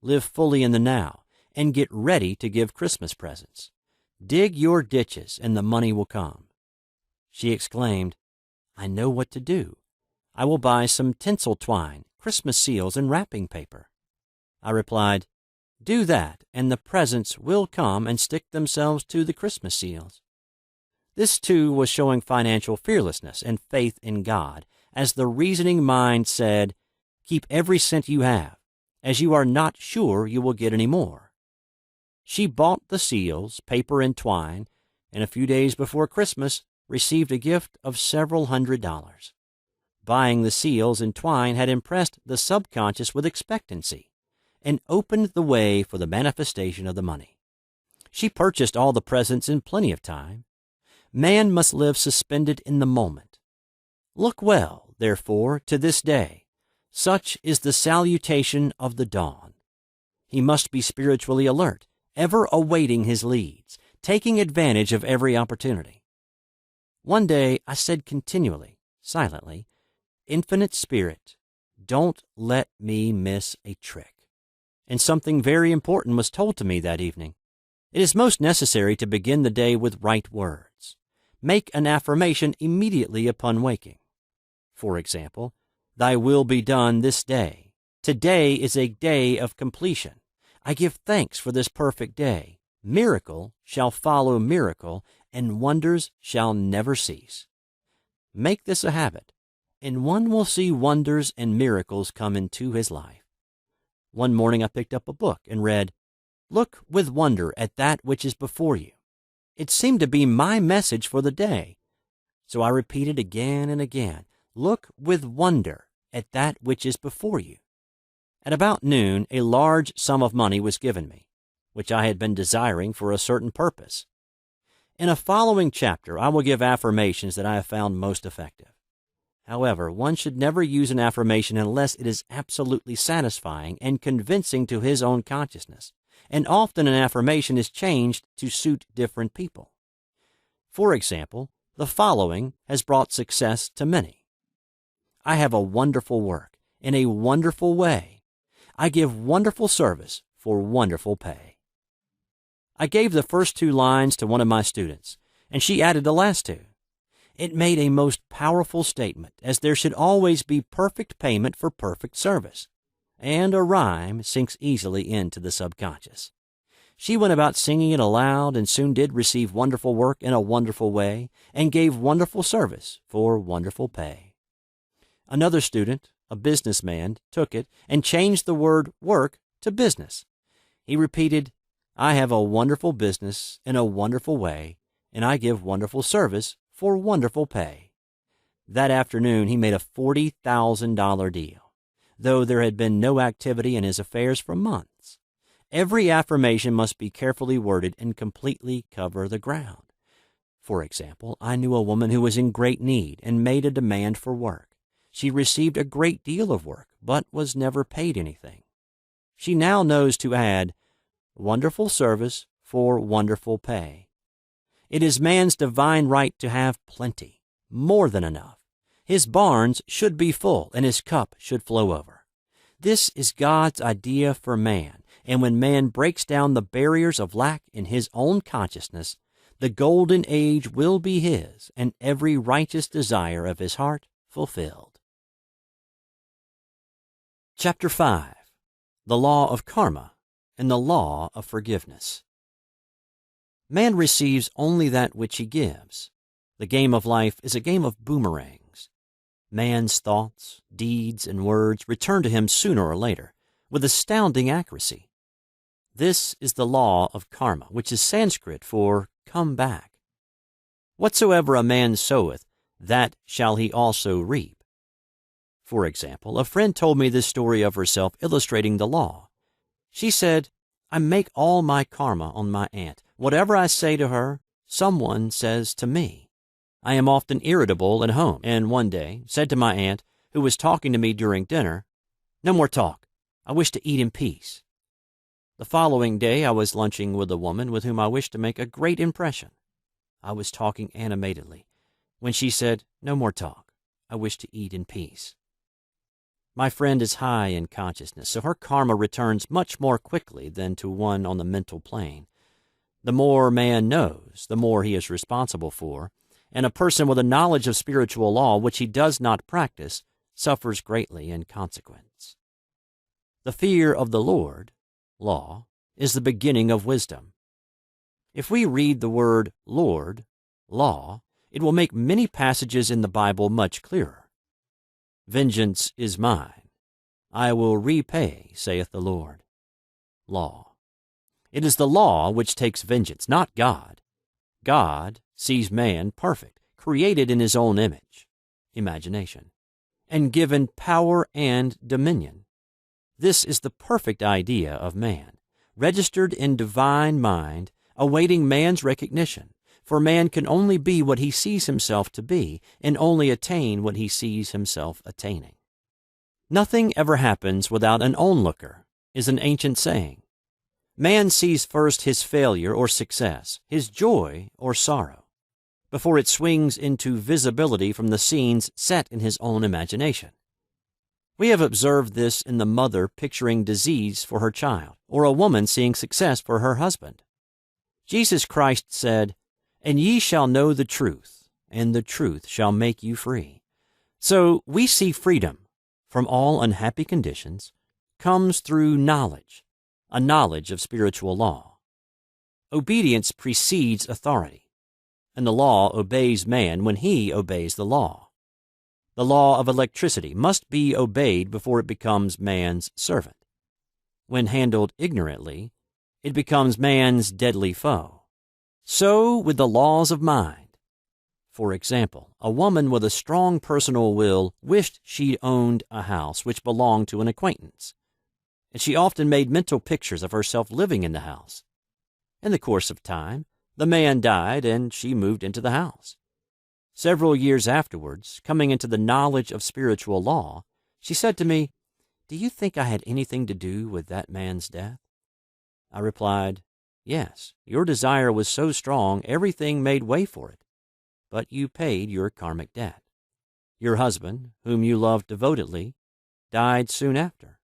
Live fully in the now and get ready to give Christmas presents. Dig your ditches and the money will come." She exclaimed, "I know what to do. I will buy some tinsel twine, Christmas seals, and wrapping paper." I replied, "Do that, and the presents will come and stick themselves to the Christmas seals." This, too, was showing financial fearlessness and faith in God, as the reasoning mind said, "Keep every cent you have, as you are not sure you will get any more." She bought the seals, paper, and twine, and a few days before Christmas received a gift of several $100s. Buying the seals and twine had impressed the subconscious with expectancy and opened the way for the manifestation of the money. She purchased all the presents in plenty of time. Man must live suspended in the moment. Look well, therefore, to this day. Such is the salutation of the dawn. He must be spiritually alert, ever awaiting his leads, taking advantage of every opportunity. One day I said continually, silently, "Infinite Spirit, Don't let me miss a trick. And something very important was told to me that evening. It is most necessary to begin the day with right words. Make an affirmation immediately upon waking. For example, Thy will be done this day. Today is a day of completion. I give thanks for this perfect day. Miracle shall follow miracle, and wonders shall never cease. Make this a habit, and one will see wonders and miracles come into his life. One morning I picked up a book and read, "Look with wonder at that which is before you." It seemed to be my message for the day. So I repeated again and again, "Look with wonder at that which is before you." At about noon, a large sum of money was given me, which I had been desiring for a certain purpose. In a following chapter, I will give affirmations that I have found most effective. However, one should never use an affirmation unless it is absolutely satisfying and convincing to his own consciousness, and often an affirmation is changed to suit different people. For example, the following has brought success to many. I have a wonderful work in a wonderful way. I give wonderful service for wonderful pay. I gave the first 2 lines to one of my students, and she added the last 2. It made a most powerful statement, as there should always be perfect payment for perfect service, and a rhyme sinks easily into the subconscious. She went about singing it aloud and soon did receive wonderful work in a wonderful way and gave wonderful service for wonderful pay. Another student, a businessman, took it and changed the word work to business. He repeated, "I have a wonderful business in a wonderful way, and I give wonderful service for wonderful pay." That afternoon he made a $40,000 deal, though there had been no activity in his affairs for months. Every affirmation must be carefully worded and completely cover the ground. For example, I knew a woman who was in great need and made a demand for work. She received a great deal of work, but was never paid anything. She now knows to add, "Wonderful service for wonderful pay." It is man's divine right to have plenty, more than enough. His barns should be full, and his cup should flow over. This is God's idea for man, and when man breaks down the barriers of lack in his own consciousness, the golden age will be his, and every righteous desire of his heart fulfilled. Chapter 5. The Law of Karma and the Law of Forgiveness. Man receives only that which he gives. The game of life is a game of boomerangs. Man's thoughts, deeds, and words return to him sooner or later, with astounding accuracy. This is the law of karma, which is Sanskrit for come back. Whatsoever a man soweth, that shall he also reap. For example, a friend told me this story of herself illustrating the law. She said, "I make all my karma on my aunt. Whatever I say to her, someone says to me. I am often irritable at home, and one day said to my aunt, who was talking to me during dinner, 'No more talk. I wish to eat in peace.' The following day I was lunching with a woman with whom I wished to make a great impression. I was talking animatedly when she said, 'No more talk. I wish to eat in peace.' My friend is high in consciousness, so her karma returns much more quickly than to one on the mental plane. The more man knows, the more he is responsible for, and a person with a knowledge of spiritual law which he does not practice suffers greatly in consequence. The fear of the Lord, law, is the beginning of wisdom. If we read the word Lord, law, it will make many passages in the Bible much clearer. Vengeance is mine. I will repay, saith the Lord. Law. It is the law which takes vengeance, not God. God sees man perfect, created in his own image, imagination, and given power and dominion. This is the perfect idea of man, registered in divine mind, awaiting man's recognition. For man can only be what he sees himself to be, and only attain what he sees himself attaining. Nothing ever happens without an onlooker, is an ancient saying. Man sees first his failure or success, his joy or sorrow, before it swings into visibility from the scenes set in his own imagination. We have observed this in the mother picturing disease for her child, or a woman seeing success for her husband. Jesus Christ said, "And ye shall know the truth, and the truth shall make you free." So we see freedom from all unhappy conditions comes through knowledge, a knowledge of spiritual law. Obedience precedes authority, and the law obeys man when he obeys the law. The law of electricity must be obeyed before it becomes man's servant. When handled ignorantly, it becomes man's deadly foe. So with the laws of mind. For example, a woman with a strong personal will wished she owned a house which belonged to an acquaintance, and she often made mental pictures of herself living in the house. In the course of time, the man died and she moved into the house. Several years afterwards, coming into the knowledge of spiritual law, she said to me, "Do you think I had anything to do with that man's death?" I replied, "Yes, your desire was so strong everything made way for it, but you paid your karmic debt. Your husband, whom you loved devotedly, died soon after,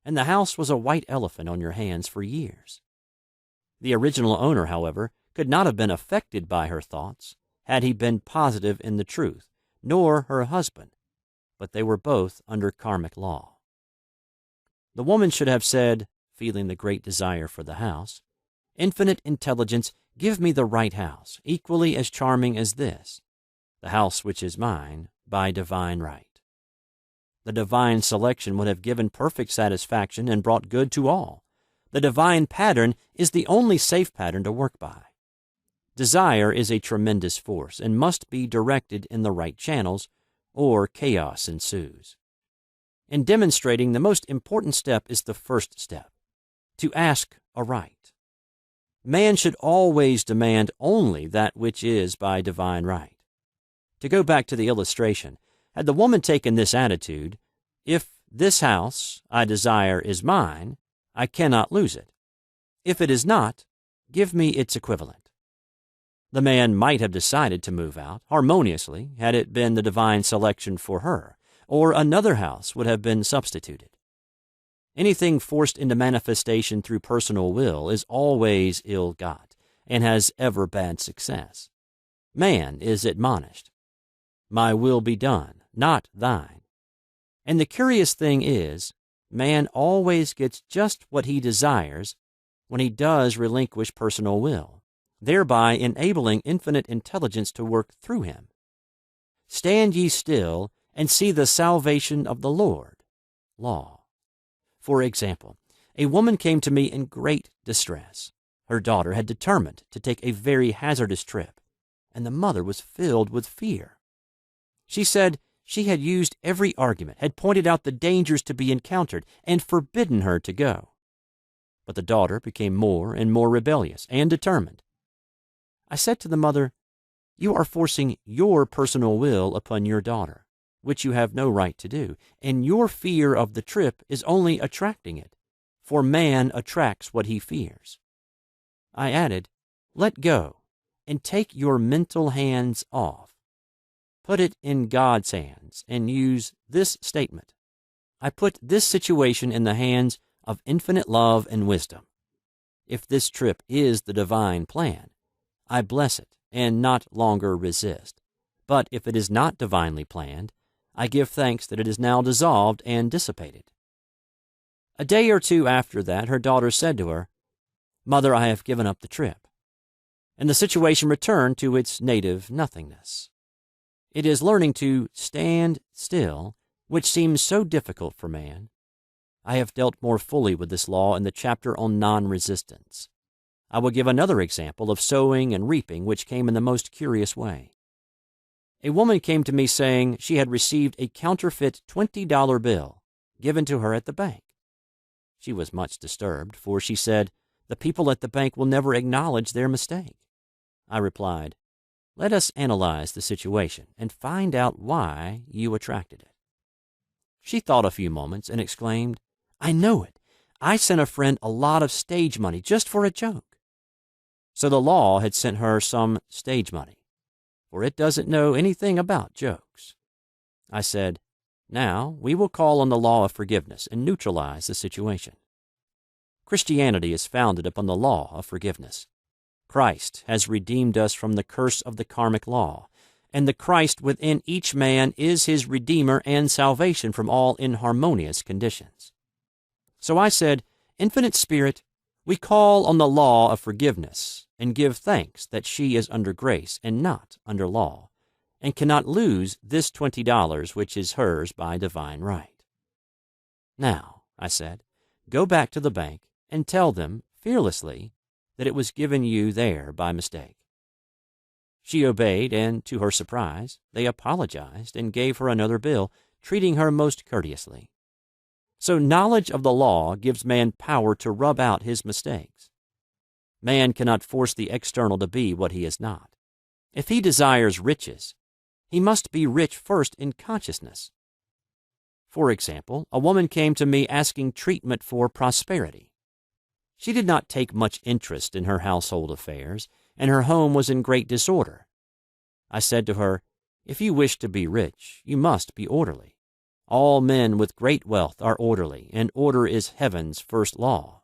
and the house was a white elephant on your hands for years." The original owner, however, could not have been affected by her thoughts had he been positive in the truth, nor her husband, but they were both under karmic law. The woman should have said, feeling the great desire for the house, "Infinite intelligence, give me the right house, equally as charming as this, the house which is mine by divine right." The divine selection would have given perfect satisfaction and brought good to all. The divine pattern is the only safe pattern to work by. Desire is a tremendous force and must be directed in the right channels, or chaos ensues. In demonstrating, the most important step is the first step, to ask aright. Man should always demand only that which is by divine right. To go back to the illustration, had the woman taken this attitude, "If this house I desire is mine, I cannot lose it. If it is not, give me its equivalent." The man might have decided to move out harmoniously had it been the divine selection for her, or another house would have been substituted. Anything forced into manifestation through personal will is always ill-got, and has ever bad success. Man is admonished, "My will be done, not thine." And the curious thing is, man always gets just what he desires when he does relinquish personal will, thereby enabling infinite intelligence to work through him. "Stand ye still and see the salvation of the Lord." Law. For example, a woman came to me in great distress. Her daughter had determined to take a very hazardous trip, and the mother was filled with fear. She said she had used every argument, had pointed out the dangers to be encountered, and forbidden her to go. But the daughter became more and more rebellious and determined. I said to the mother, "You are forcing your personal will upon your daughter, which you have no right to do, and your fear of the trip is only attracting it, for man attracts what he fears." I added, "Let go, and take your mental hands off. Put it in God's hands, and use this statement: I put this situation in the hands of infinite love and wisdom. If this trip is the divine plan, I bless it and not longer resist. But if it is not divinely planned, I give thanks that it is now dissolved and dissipated." A day or two after that, her daughter said to her, "Mother, I have given up the trip," and the situation returned to its native nothingness. It is learning to stand still, which seems so difficult for man. I have dealt more fully with this law in the chapter on non-resistance. I will give another example of sowing and reaping which came in the most curious way. A woman came to me saying she had received a counterfeit $20 bill given to her at the bank. She was much disturbed, for she said, "The people at the bank will never acknowledge their mistake." I replied, "Let us analyze the situation and find out why you attracted it." She thought a few moments and exclaimed, "I know it. I sent a friend a lot of stage money just for a joke." So the law had sent her some stage money, for it doesn't know anything about jokes. I said, Now, we will call on the law of forgiveness and neutralize the situation. Christianity is founded upon the law of forgiveness. Christ has redeemed us from the curse of the karmic law, and the Christ within each man is his Redeemer and salvation from all inharmonious conditions. So I said, Infinite Spirit, we call on the law of forgiveness and give thanks that she is under grace and not under law, and cannot lose this $20 which is hers by divine right. Now, I said, go back to the bank and tell them fearlessly that it was given you there by mistake. She obeyed, and to her surprise, they apologized and gave her another bill, treating her most courteously. So knowledge of the law gives man power to rub out his mistakes. Man cannot force the external to be what he is not. If he desires riches, he must be rich first in consciousness. For example, a woman came to me asking treatment for prosperity. She did not take much interest in her household affairs, and her home was in great disorder. I said to her, If you wish to be rich, you must be orderly. All men with great wealth are orderly, and order is heaven's first law.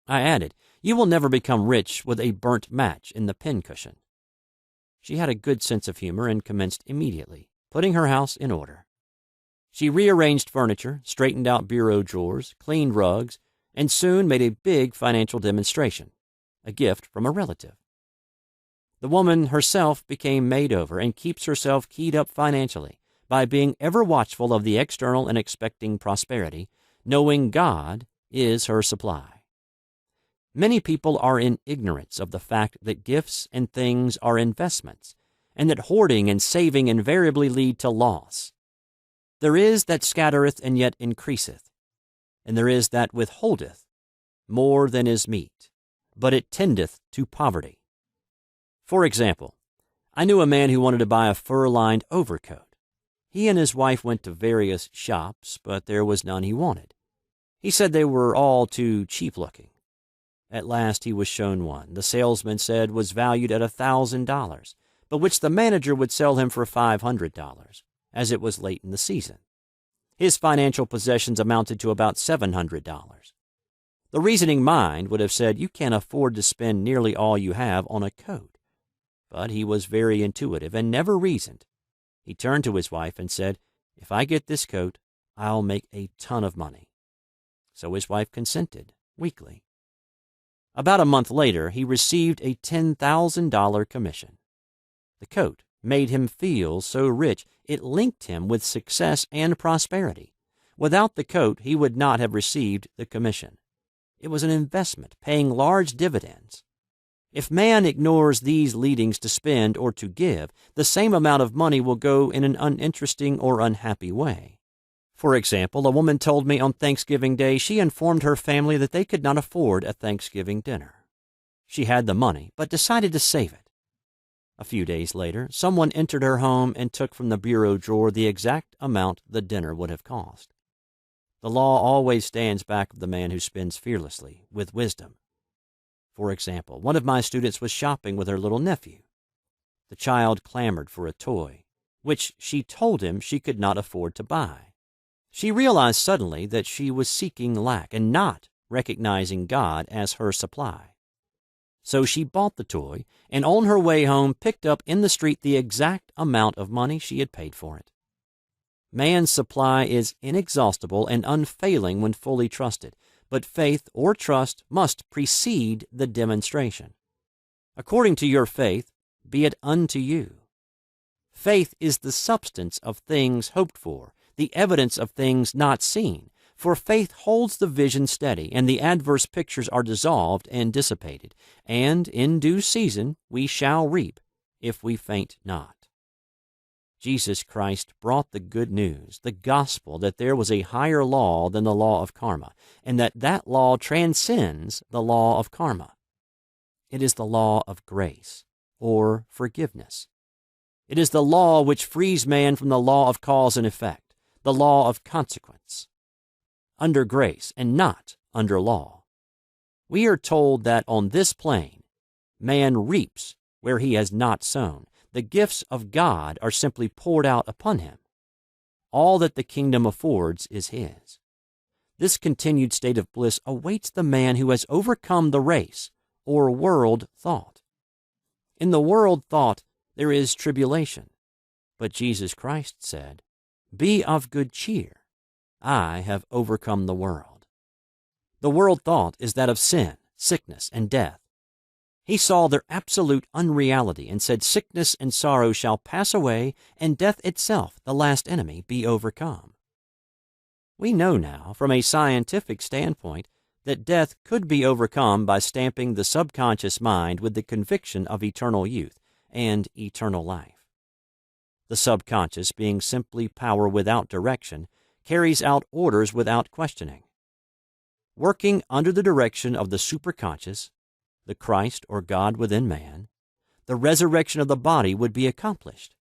I added, You will never become rich with a burnt match in the pincushion. She had a good sense of humor and commenced immediately, putting her house in order. She rearranged furniture, straightened out bureau drawers, cleaned rugs, and soon made a big financial demonstration, a gift from a relative. The woman herself became made over and keeps herself keyed up financially by being ever watchful of the external and expecting prosperity, knowing God is her supply. Many people are in ignorance of the fact that gifts and things are investments, and that hoarding and saving invariably lead to loss. There is that scattereth and yet increaseth, and there is that withholdeth more than is meet, but it tendeth to poverty. For example, I knew a man who wanted to buy a fur-lined overcoat. He and his wife went to various shops, but there was none he wanted. He said they were all too cheap-looking. At last he was shown one the salesman said was valued at $1,000, but which the manager would sell him for $500, as it was late in the season. His financial possessions amounted to about $700. The reasoning mind would have said you can't afford to spend nearly all you have on a coat. But he was very intuitive and never reasoned. He turned to his wife and said, If I get this coat, I'll make a ton of money. So his wife consented, weakly. About a month later, he received a $10,000 commission. The coat made him feel so rich it linked him with success and prosperity. Without the coat, he would not have received the commission. It was an investment, paying large dividends. If man ignores these leadings to spend or to give, the same amount of money will go in an uninteresting or unhappy way. For example, a woman told me on Thanksgiving Day she informed her family that they could not afford a Thanksgiving dinner. She had the money, but decided to save it. A few days later, someone entered her home and took from the bureau drawer the exact amount the dinner would have cost. The law always stands back of the man who spends fearlessly, with wisdom. For example, one of my students was shopping with her little nephew. The child clamored for a toy, which she told him she could not afford to buy. She realized suddenly that she was seeking lack and not recognizing God as her supply. So she bought the toy and on her way home picked up in the street the exact amount of money she had paid for it. Man's supply is inexhaustible and unfailing when fully trusted, but faith or trust must precede the demonstration. According to your faith, be it unto you. Faith is the substance of things hoped for, the evidence of things not seen, for faith holds the vision steady, and the adverse pictures are dissolved and dissipated, and in due season we shall reap, if we faint not. Jesus Christ brought the good news, the gospel, that there was a higher law than the law of karma, and that law transcends the law of karma. It is the law of grace, or forgiveness. It is the law which frees man from the law of cause and effect, the law of consequence. Under grace and not under law. We are told that on this plane, man reaps where he has not sown. The gifts of God are simply poured out upon him. all that the kingdom affords is his. This continued state of bliss awaits the man who has overcome the race, or world thought. In the world thought there is tribulation, but Jesus Christ said, "Be of good cheer. I have overcome the world." The world thought is that of sin, sickness, and death. He saw their absolute unreality and said, "Sickness and sorrow shall pass away, and death itself, the last enemy, be overcome." We know now, from a scientific standpoint, that death could be overcome by stamping the subconscious mind with the conviction of eternal youth and eternal life. The subconscious, being simply power without direction, carries out orders without questioning. Working under the direction of the superconscious, the Christ or God within man, the resurrection of the body would be accomplished.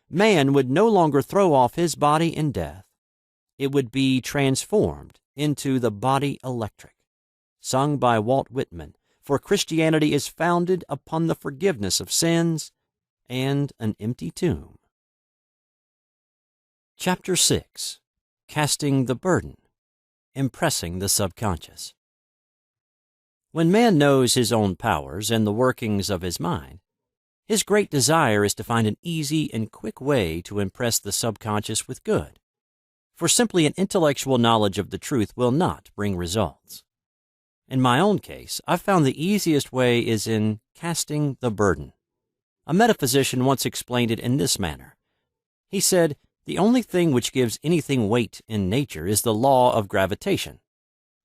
Man would no longer throw off his body in death. It would be transformed into the body electric, sung by Walt Whitman, for Christianity is founded upon the forgiveness of sins and an empty tomb. Chapter 6. Casting the Burden, Impressing the Subconscious. When man knows his own powers and the workings of his mind, his great desire is to find an easy and quick way to impress the subconscious with good, for simply an intellectual knowledge of the truth will not bring results. In my own case, I've found the easiest way is in casting the burden. A metaphysician once explained it in this manner. He said, "The only thing which gives anything weight in nature is the law of gravitation.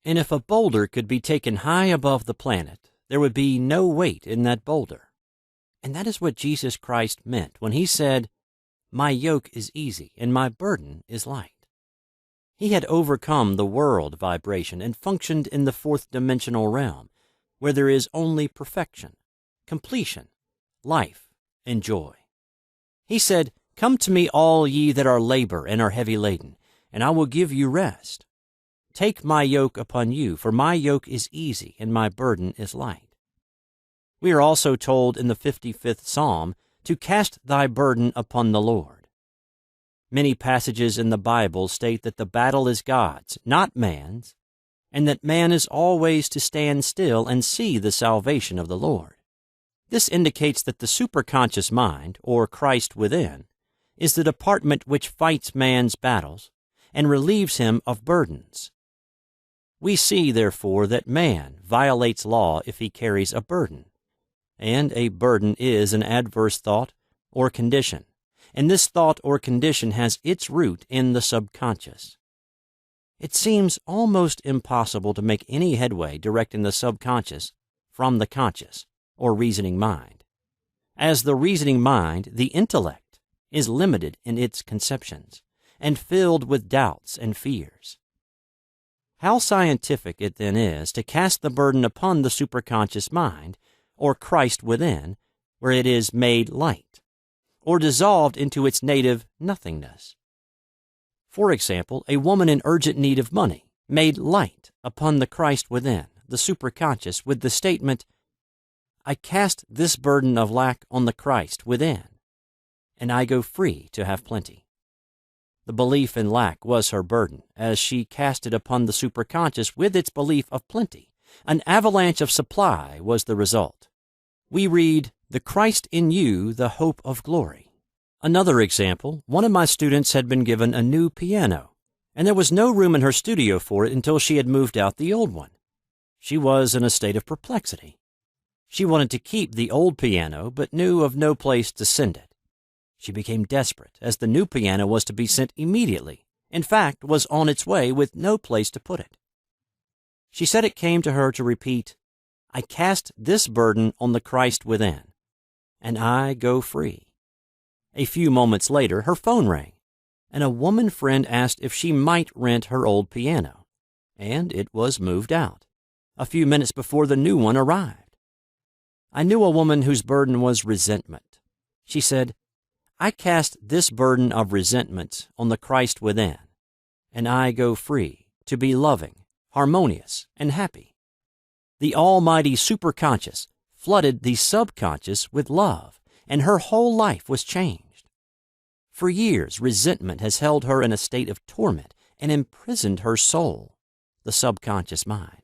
And if a boulder could be taken high above the planet, there would be no weight in that boulder." And that is what Jesus Christ meant when he said, "My yoke is easy and my burden is light." He had overcome the world vibration and functioned in the fourth dimensional realm, where there is only perfection, completion, life, and joy. He said, "Come to me, all ye that are labor and are heavy laden, and I will give you rest. Take my yoke upon you, for my yoke is easy and my burden is light." We are also told in the 55th Psalm to cast thy burden upon the Lord. Many passages in the Bible state that the battle is God's, not man's, and that man is always to stand still and see the salvation of the Lord. This indicates that the superconscious mind, or Christ within, is the department which fights man's battles and relieves him of burdens. We see, therefore, that man violates law if he carries a burden, and a burden is an adverse thought or condition, and this thought or condition has its root in the subconscious. It seems almost impossible to make any headway directing the subconscious from the conscious, or reasoning mind. As the reasoning mind, the intellect, is limited in its conceptions, and filled with doubts and fears. How scientific it then is to cast the burden upon the superconscious mind, or Christ within, where it is made light, or dissolved into its native nothingness. For example, a woman in urgent need of money, made light upon the Christ within, the superconscious, with the statement, "I cast this burden of lack on the Christ within, and I go free to have plenty." The belief in lack was her burden, as she cast it upon the superconscious with its belief of plenty. An avalanche of supply was the result. We read, "The Christ in you, the hope of glory." Another example, one of my students had been given a new piano, and there was no room in her studio for it until she had moved out the old one. She was in a state of perplexity. She wanted to keep the old piano, but knew of no place to send it. She became desperate, as the new piano was to be sent immediately, in fact, was on its way with no place to put it. She said it came to her to repeat, "I cast this burden on the Christ within, and I go free." A few moments later, her phone rang, and a woman friend asked if she might rent her old piano, and it was moved out, a few minutes before the new one arrived. I knew a woman whose burden was resentment. She said, "I cast this burden of resentment on the Christ within, and I go free to be loving, harmonious, and happy." The almighty superconscious flooded the subconscious with love, and her whole life was changed. For years, resentment has held her in a state of torment and imprisoned her soul, the subconscious mind.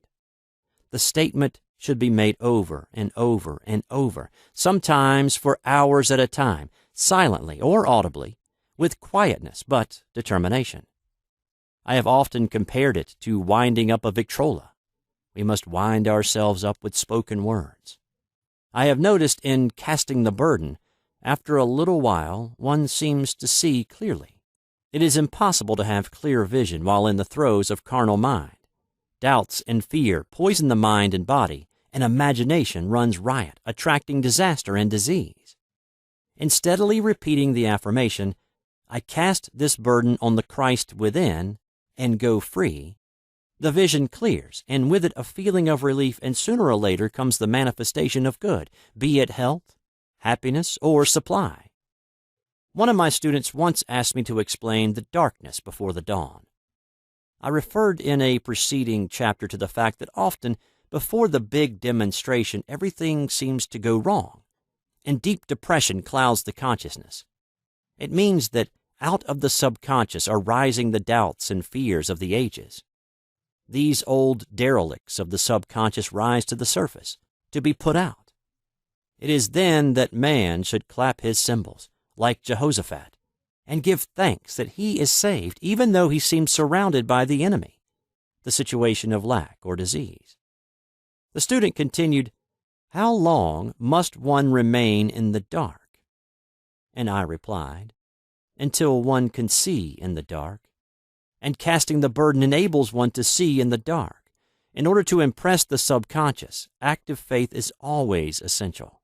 The statement should be made over and over and over, sometimes for hours at a time, silently or audibly, with quietness but determination. I have often compared it to winding up a Victrola. We must wind ourselves up with spoken words. I have noticed in casting the burden, after a little while one seems to see clearly. It is impossible to have clear vision while in the throes of carnal mind. Doubts and fear poison the mind and body, and imagination runs riot, attracting disaster and disease. In steadily repeating the affirmation, "I cast this burden on the Christ within and go free," the vision clears, and with it a feeling of relief, and sooner or later comes the manifestation of good, be it health, happiness, or supply. One of my students once asked me to explain the darkness before the dawn. I referred in a preceding chapter to the fact that often, before the big demonstration, everything seems to go wrong, and deep depression clouds the consciousness. It means that out of the subconscious are rising the doubts and fears of the ages. These old derelicts of the subconscious rise to the surface, to be put out. It is then that man should clap his cymbals, like Jehoshaphat, and give thanks that he is saved, even though he seems surrounded by the enemy, the situation of lack or disease. The student continued, "How long must one remain in the dark?" And I replied, "Until one can see in the dark. And casting the burden enables one to see in the dark. In order to impress the subconscious, active faith is always essential.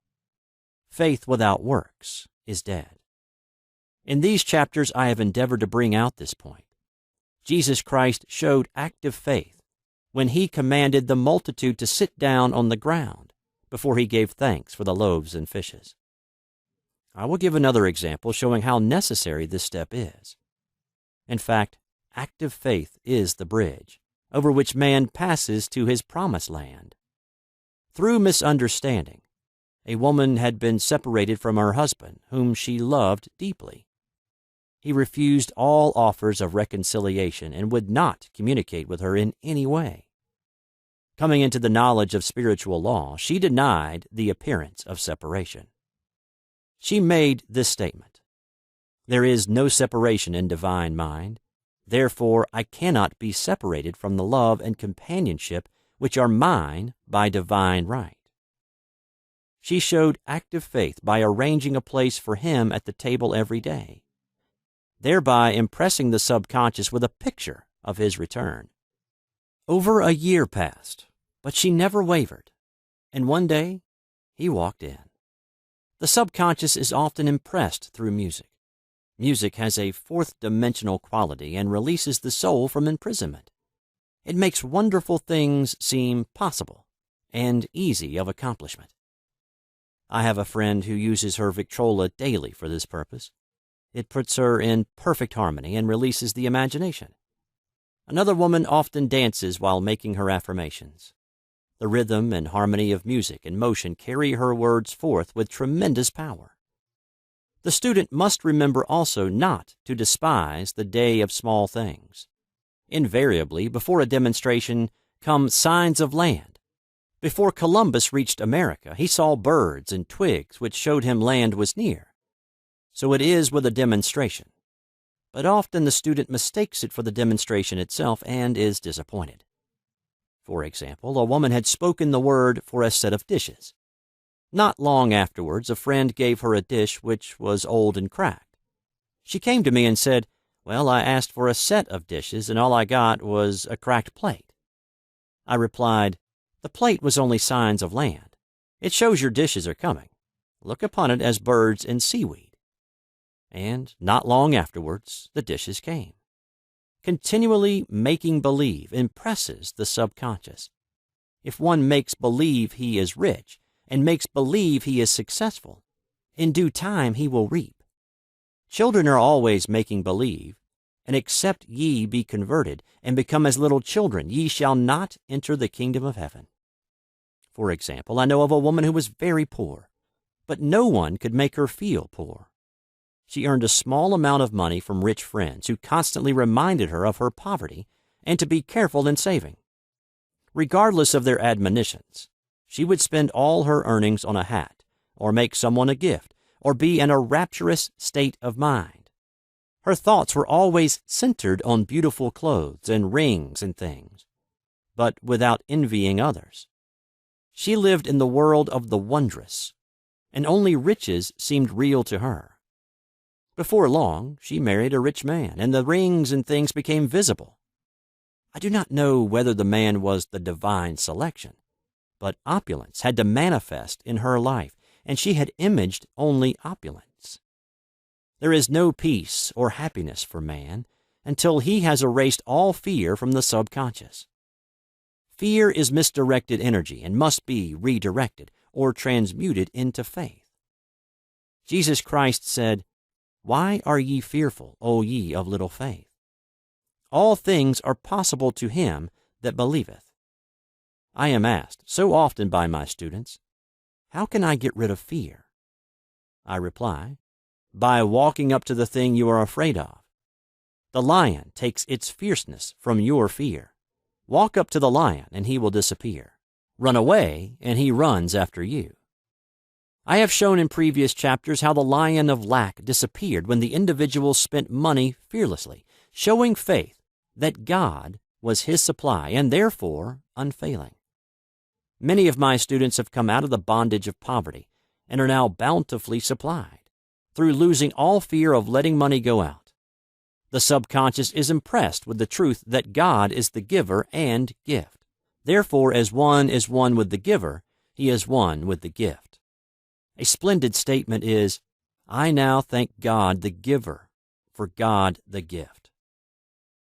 Faith without works is dead." In these chapters, I have endeavored to bring out this point. Jesus Christ showed active faith when he commanded the multitude to sit down on the ground before he gave thanks for the loaves and fishes. I will give another example showing how necessary this step is. In fact, active faith is the bridge over which man passes to his promised land. Through misunderstanding, a woman had been separated from her husband, whom she loved deeply. He refused all offers of reconciliation and would not communicate with her in any way. Coming into the knowledge of spiritual law, she denied the appearance of separation. She made this statement: "There is no separation in divine mind. Therefore, I cannot be separated from the love and companionship which are mine by divine right." She showed active faith by arranging a place for him at the table every day, thereby impressing the subconscious with a picture of his return. Over a year passed, but she never wavered, and one day he walked in. The subconscious is often impressed through music. Music has a fourth-dimensional quality and releases the soul from imprisonment. It makes wonderful things seem possible and easy of accomplishment. I have a friend who uses her Victrola daily for this purpose. It puts her in perfect harmony and releases the imagination. Another woman often dances while making her affirmations. The rhythm and harmony of music and motion carry her words forth with tremendous power. The student must remember also not to despise the day of small things. Invariably, before a demonstration come signs of land. Before Columbus reached America, he saw birds and twigs which showed him land was near. So it is with a demonstration. But often the student mistakes it for the demonstration itself and is disappointed. For example, a woman had spoken the word for a set of dishes. Not long afterwards, a friend gave her a dish which was old and cracked. She came to me and said, "Well, I asked for a set of dishes, and all I got was a cracked plate." I replied, "The plate was only signs of land. It shows your dishes are coming. Look upon it as birds and seaweed." And not long afterwards, the dishes came. Continually making believe impresses the subconscious. If one makes believe he is rich and makes believe he is successful, in due time he will reap. Children are always making believe, and except ye be converted and become as little children, ye shall not enter the kingdom of heaven. For example, I know of a woman who was very poor, but no one could make her feel poor. She earned a small amount of money from rich friends who constantly reminded her of her poverty and to be careful in saving. Regardless of their admonitions, she would spend all her earnings on a hat, or make someone a gift, or be in a rapturous state of mind. Her thoughts were always centered on beautiful clothes and rings and things, but without envying others. She lived in the world of the wondrous, and only riches seemed real to her. Before long, she married a rich man, and the rings and things became visible. I do not know whether the man was the divine selection, but opulence had to manifest in her life, and she had imaged only opulence. There is no peace or happiness for man until he has erased all fear from the subconscious. Fear is misdirected energy and must be redirected or transmuted into faith. Jesus Christ said, "Why are ye fearful, O ye of little faith? All things are possible to him that believeth." I am asked so often by my students, "How can I get rid of fear?" I reply, by walking up to the thing you are afraid of. The lion takes its fierceness from your fear. Walk up to the lion and he will disappear. Run away and he runs after you. I have shown in previous chapters how the lion of lack disappeared when the individual spent money fearlessly, showing faith that God was his supply and therefore unfailing. Many of my students have come out of the bondage of poverty and are now bountifully supplied through losing all fear of letting money go out. The subconscious is impressed with the truth that God is the giver and gift. Therefore, as one is one with the giver, he is one with the gift. A splendid statement is, "I now thank God the giver for God the gift."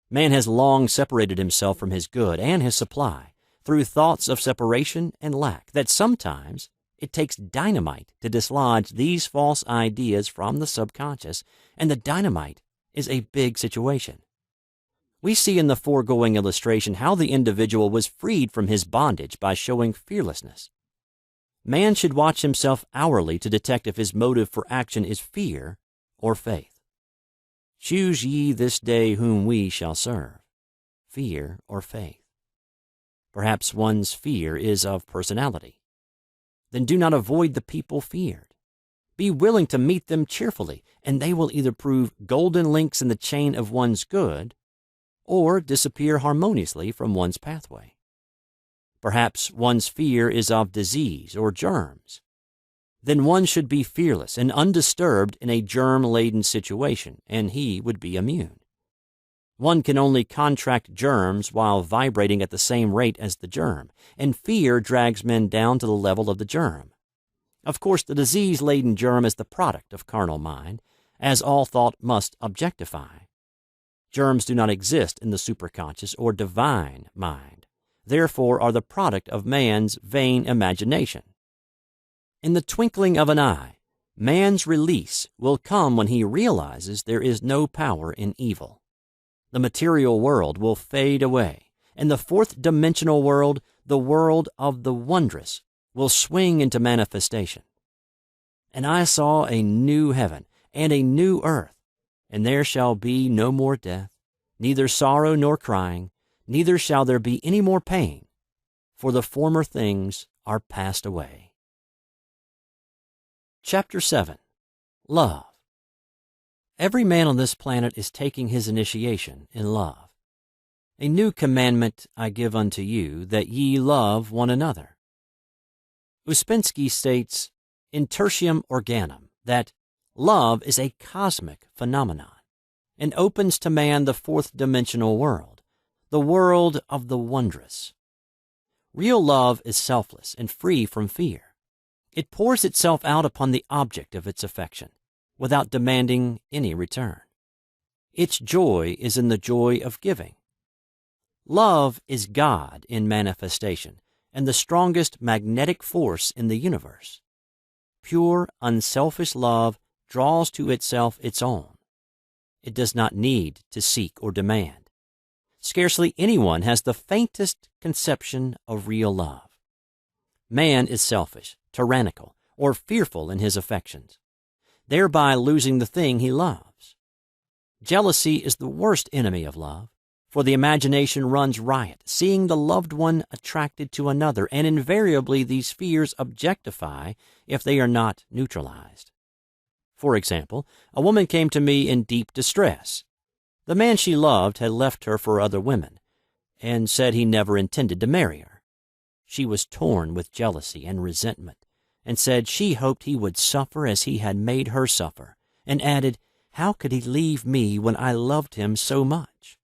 Man has long separated himself from his good and his supply through thoughts of separation and lack that sometimes it takes dynamite to dislodge these false ideas from the subconscious, and the dynamite is a big situation. We see in the foregoing illustration how the individual was freed from his bondage by showing fearlessness. Man should watch himself hourly to detect if his motive for action is fear or faith. Choose ye this day whom we shall serve, fear or faith. Perhaps one's fear is of personality. Then do not avoid the people feared. Be willing to meet them cheerfully, and they will either prove golden links in the chain of one's good or disappear harmoniously from one's pathway. Perhaps one's fear is of disease or germs. Then one should be fearless and undisturbed in a germ-laden situation, and he would be immune. One can only contract germs while vibrating at the same rate as the germ, and fear drags men down to the level of the germ. Of course, the disease-laden germ is the product of carnal mind, as all thought must objectify. Germs do not exist in the superconscious or divine mind, therefore are the product of man's vain imagination. In the twinkling of an eye, man's release will come when he realizes there is no power in evil. The material world will fade away, and the fourth-dimensional world, the world of the wondrous, will swing into manifestation. "And I saw a new heaven and a new earth, and there shall be no more death, neither sorrow nor crying, neither shall there be any more pain, for the former things are passed away." Chapter 7. Love. Every man on this planet is taking his initiation in love. "A new commandment I give unto you, that ye love one another." Uspensky states, in Tertium Organum, that love is a cosmic phenomenon and opens to man the fourth-dimensional world, the world of the wondrous. Real love is selfless and free from fear. It pours itself out upon the object of its affection, without demanding any return. Its joy is in the joy of giving. Love is God in manifestation and the strongest magnetic force in the universe. Pure, unselfish love draws to itself its own. It does not need to seek or demand. Scarcely anyone has the faintest conception of real love. Man is selfish, tyrannical, or fearful in his affections. thereby losing the thing he loves. Jealousy is the worst enemy of love, for the imagination runs riot, seeing the loved one attracted to another, and invariably these fears objectify if they are not neutralized. For example, a woman came to me in deep distress. The man she loved had left her for other women, and said he never intended to marry her. She was torn with jealousy and resentment, and said she hoped he would suffer as he had made her suffer, and added, "How could he leave me when I loved him so much?"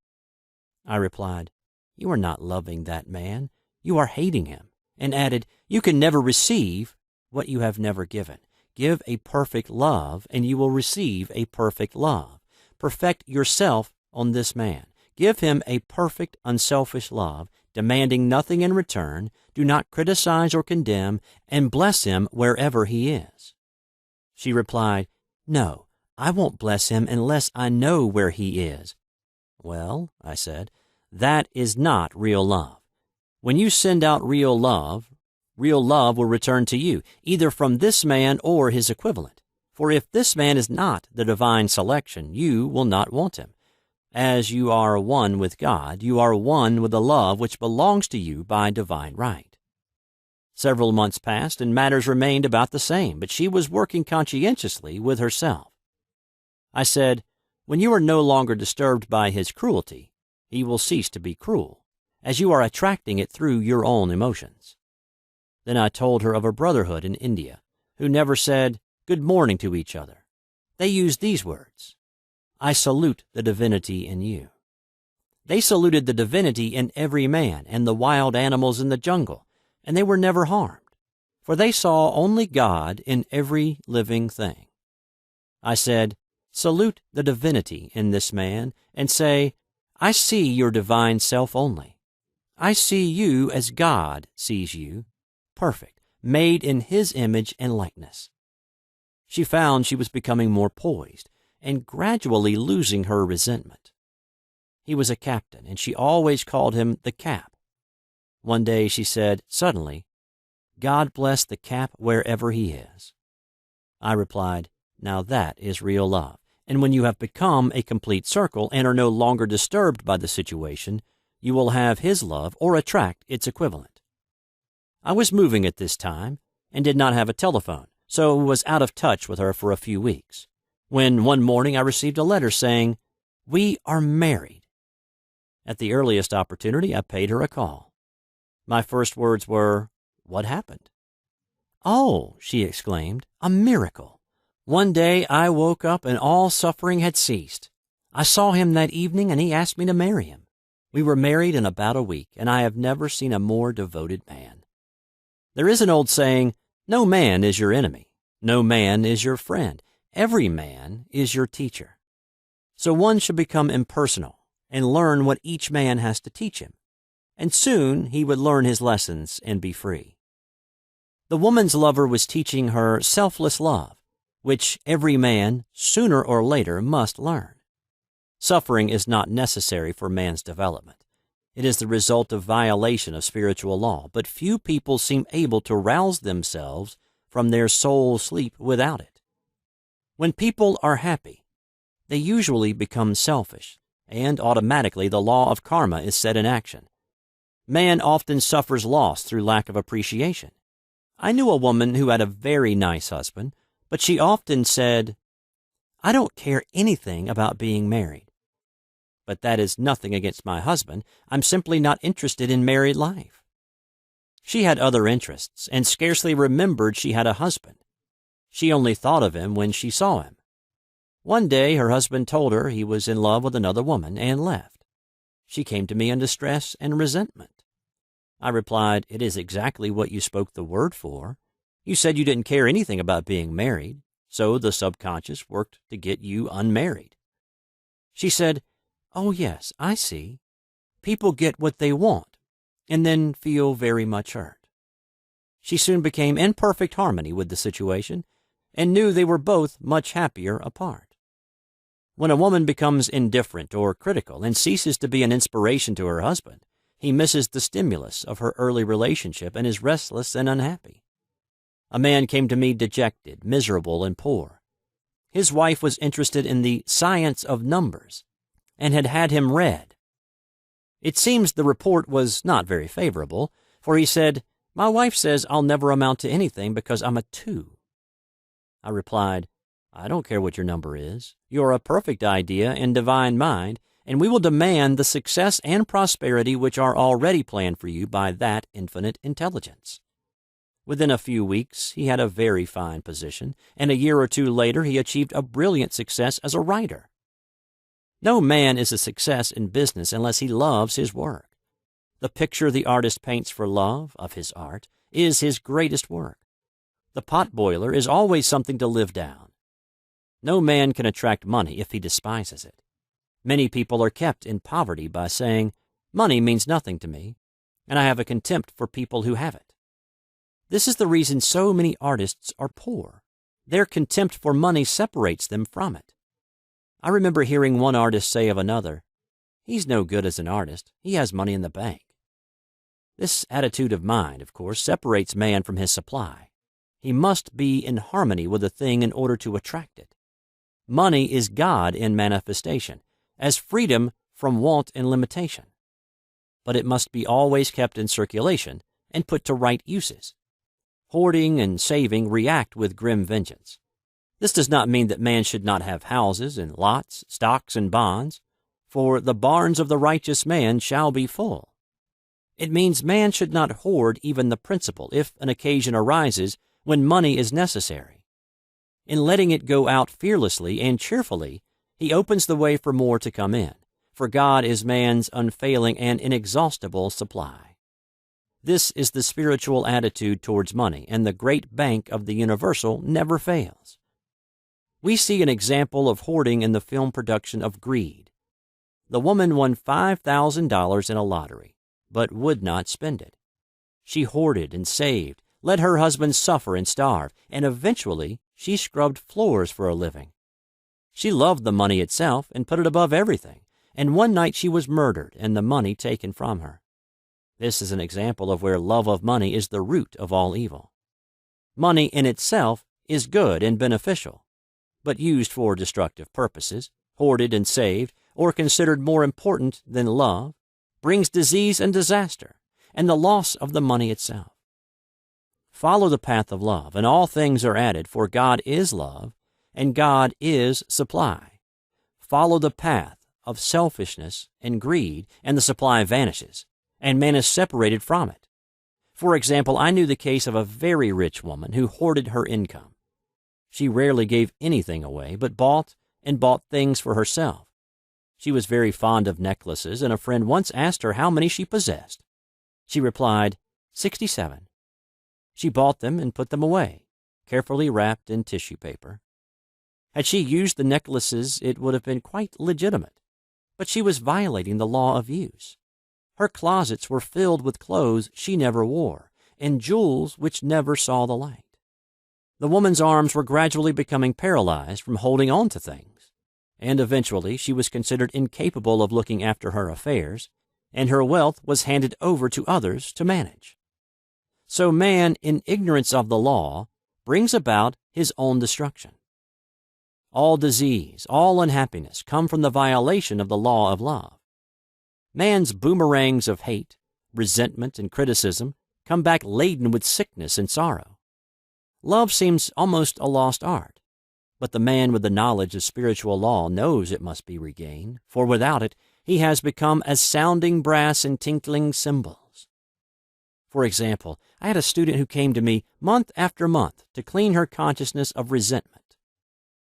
I replied, "You are not loving that man, you are hating him," and added, "You can never receive what you have never given. Give a perfect love, and you will receive a perfect love. Perfect yourself on this man. Give him a perfect, unselfish love, demanding nothing in return. Do not criticize or condemn, and bless him wherever he is." She replied, "No, I won't bless him unless I know where he is." "Well," I said, "that is not real love. When you send out real love will return to you, either from this man or his equivalent. For if this man is not the divine selection, you will not want him. As you are one with God, you are one with the love which belongs to you by divine right." Several months passed, and matters remained about the same, but she was working conscientiously with herself. I said, "When you are no longer disturbed by his cruelty, he will cease to be cruel, as you are attracting it through your own emotions." Then I told her of a brotherhood in India who never said good morning to each other. They used these words, "I salute the divinity in you." They saluted the divinity in every man and the wild animals in the jungle, and they were never harmed, for they saw only God in every living thing. I said, "Salute the divinity in this man, and say, I see your divine self only. I see you as God sees you, perfect, made in his image and likeness." She found she was becoming more poised and gradually losing her resentment. He was a captain, and she always called him the Cap. One day she said, suddenly, "God bless the Cap wherever he is." I replied, "Now that is real love, and when you have become a complete circle and are no longer disturbed by the situation, you will have his love or attract its equivalent." I was moving at this time and did not have a telephone, so was out of touch with her for a few weeks, when one morning I received a letter saying, "We are married." At the earliest opportunity, I paid her a call. My first words were, "What happened?" "Oh," she exclaimed, "a miracle. One day I woke up and all suffering had ceased. I saw him that evening and he asked me to marry him. We were married in about a week, and I have never seen a more devoted man." There is an old saying, "No man is your enemy. No man is your friend. Every man is your teacher." So one should become impersonal and learn what each man has to teach him, and soon he would learn his lessons and be free. The woman's lover was teaching her selfless love, which every man, sooner or later, must learn. Suffering is not necessary for man's development. It is the result of violation of spiritual law, but few people seem able to rouse themselves from their soul sleep without it. When people are happy, they usually become selfish, and automatically the law of karma is set in action. Man often suffers loss through lack of appreciation. I knew a woman who had a very nice husband, but she often said, "I don't care anything about being married. But that is nothing against my husband. I'm simply not interested in married life." She had other interests and scarcely remembered she had a husband. She only thought of him when she saw him. One day her husband told her he was in love with another woman and left. She came to me in distress and resentment. I replied, "It is exactly what you spoke the word for. You said you didn't care anything about being married, so the subconscious worked to get you unmarried." She said, "Oh yes, I see. People get what they want and then feel very much hurt." She soon became in perfect harmony with the situation and knew they were both much happier apart. When a woman becomes indifferent or critical and ceases to be an inspiration to her husband, he misses the stimulus of her early relationship and is restless and unhappy. A man came to me dejected, miserable, and poor. His wife was interested in the science of numbers and had had him read. It seems the report was not very favorable, for he said, "My wife says I'll never amount to anything because I'm a 2. I replied, "I don't care what your number is. You're a perfect idea in divine mind, and we will demand the success and prosperity which are already planned for you by that infinite intelligence." Within a few weeks, he had a very fine position, and a year or two later he achieved a brilliant success as a writer. No man is a success in business unless he loves his work. The picture the artist paints for love of his art is his greatest work. The potboiler is always something to live down. No man can attract money if he despises it. Many people are kept in poverty by saying, "Money means nothing to me, and I have a contempt for people who have it." This is the reason so many artists are poor. Their contempt for money separates them from it. I remember hearing one artist say of another, "He's no good as an artist. He has money in the bank." This attitude of mind, of course, separates man from his supply. He must be in harmony with a thing in order to attract it. Money is God in manifestation, as freedom from want and limitation. But it must be always kept in circulation and put to right uses. Hoarding and saving react with grim vengeance. This does not mean that man should not have houses and lots, stocks and bonds, for the barns of the righteous man shall be full. It means man should not hoard even the principal if an occasion arises when money is necessary. In letting it go out fearlessly and cheerfully, he opens the way for more to come in, for God is man's unfailing and inexhaustible supply. This is the spiritual attitude towards money, and the great bank of the universal never fails. We see an example of hoarding in the film production of Greed. The woman won $5,000 in a lottery, but would not spend it. She hoarded and saved, let her husband suffer and starve, and eventually she scrubbed floors for a living. She loved the money itself and put it above everything, and one night she was murdered and the money taken from her. This is an example of where love of money is the root of all evil. Money in itself is good and beneficial, but used for destructive purposes, hoarded and saved, or considered more important than love, brings disease and disaster, and the loss of the money itself. Follow the path of love, and all things are added, for God is love, and God is supply. Follow the path of selfishness and greed, and the supply vanishes, and man is separated from it. For example, I knew the case of a very rich woman who hoarded her income. She rarely gave anything away, but bought things for herself. She was very fond of necklaces, and a friend once asked her how many she possessed. She replied, 67. She bought them and put them away, carefully wrapped in tissue paper. Had she used the necklaces, it would have been quite legitimate, but she was violating the law of use. Her closets were filled with clothes she never wore, and jewels which never saw the light. The woman's arms were gradually becoming paralyzed from holding on to things, and eventually she was considered incapable of looking after her affairs, and her wealth was handed over to others to manage. So man, in ignorance of the law, brings about his own destruction. All disease, all unhappiness come from the violation of the law of love. Man's boomerangs of hate, resentment, and criticism come back laden with sickness and sorrow. Love seems almost a lost art, but the man with the knowledge of spiritual law knows it must be regained, for without it he has become as sounding brass and tinkling cymbals. For example, I had a student who came to me month after month to clean her consciousness of resentment.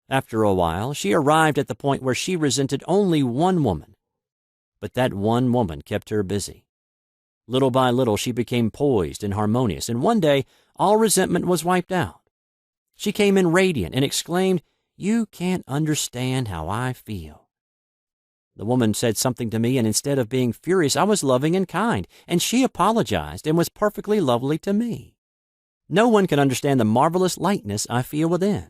After a while, she arrived at the point where she resented only one woman, but that one woman kept her busy. Little by little, she became poised and harmonious, and one day, all resentment was wiped out. She came in radiant and exclaimed, "You can't understand how I feel." The woman said something to me, and instead of being furious, I was loving and kind, and she apologized and was perfectly lovely to me. No one can understand the marvelous lightness I feel within.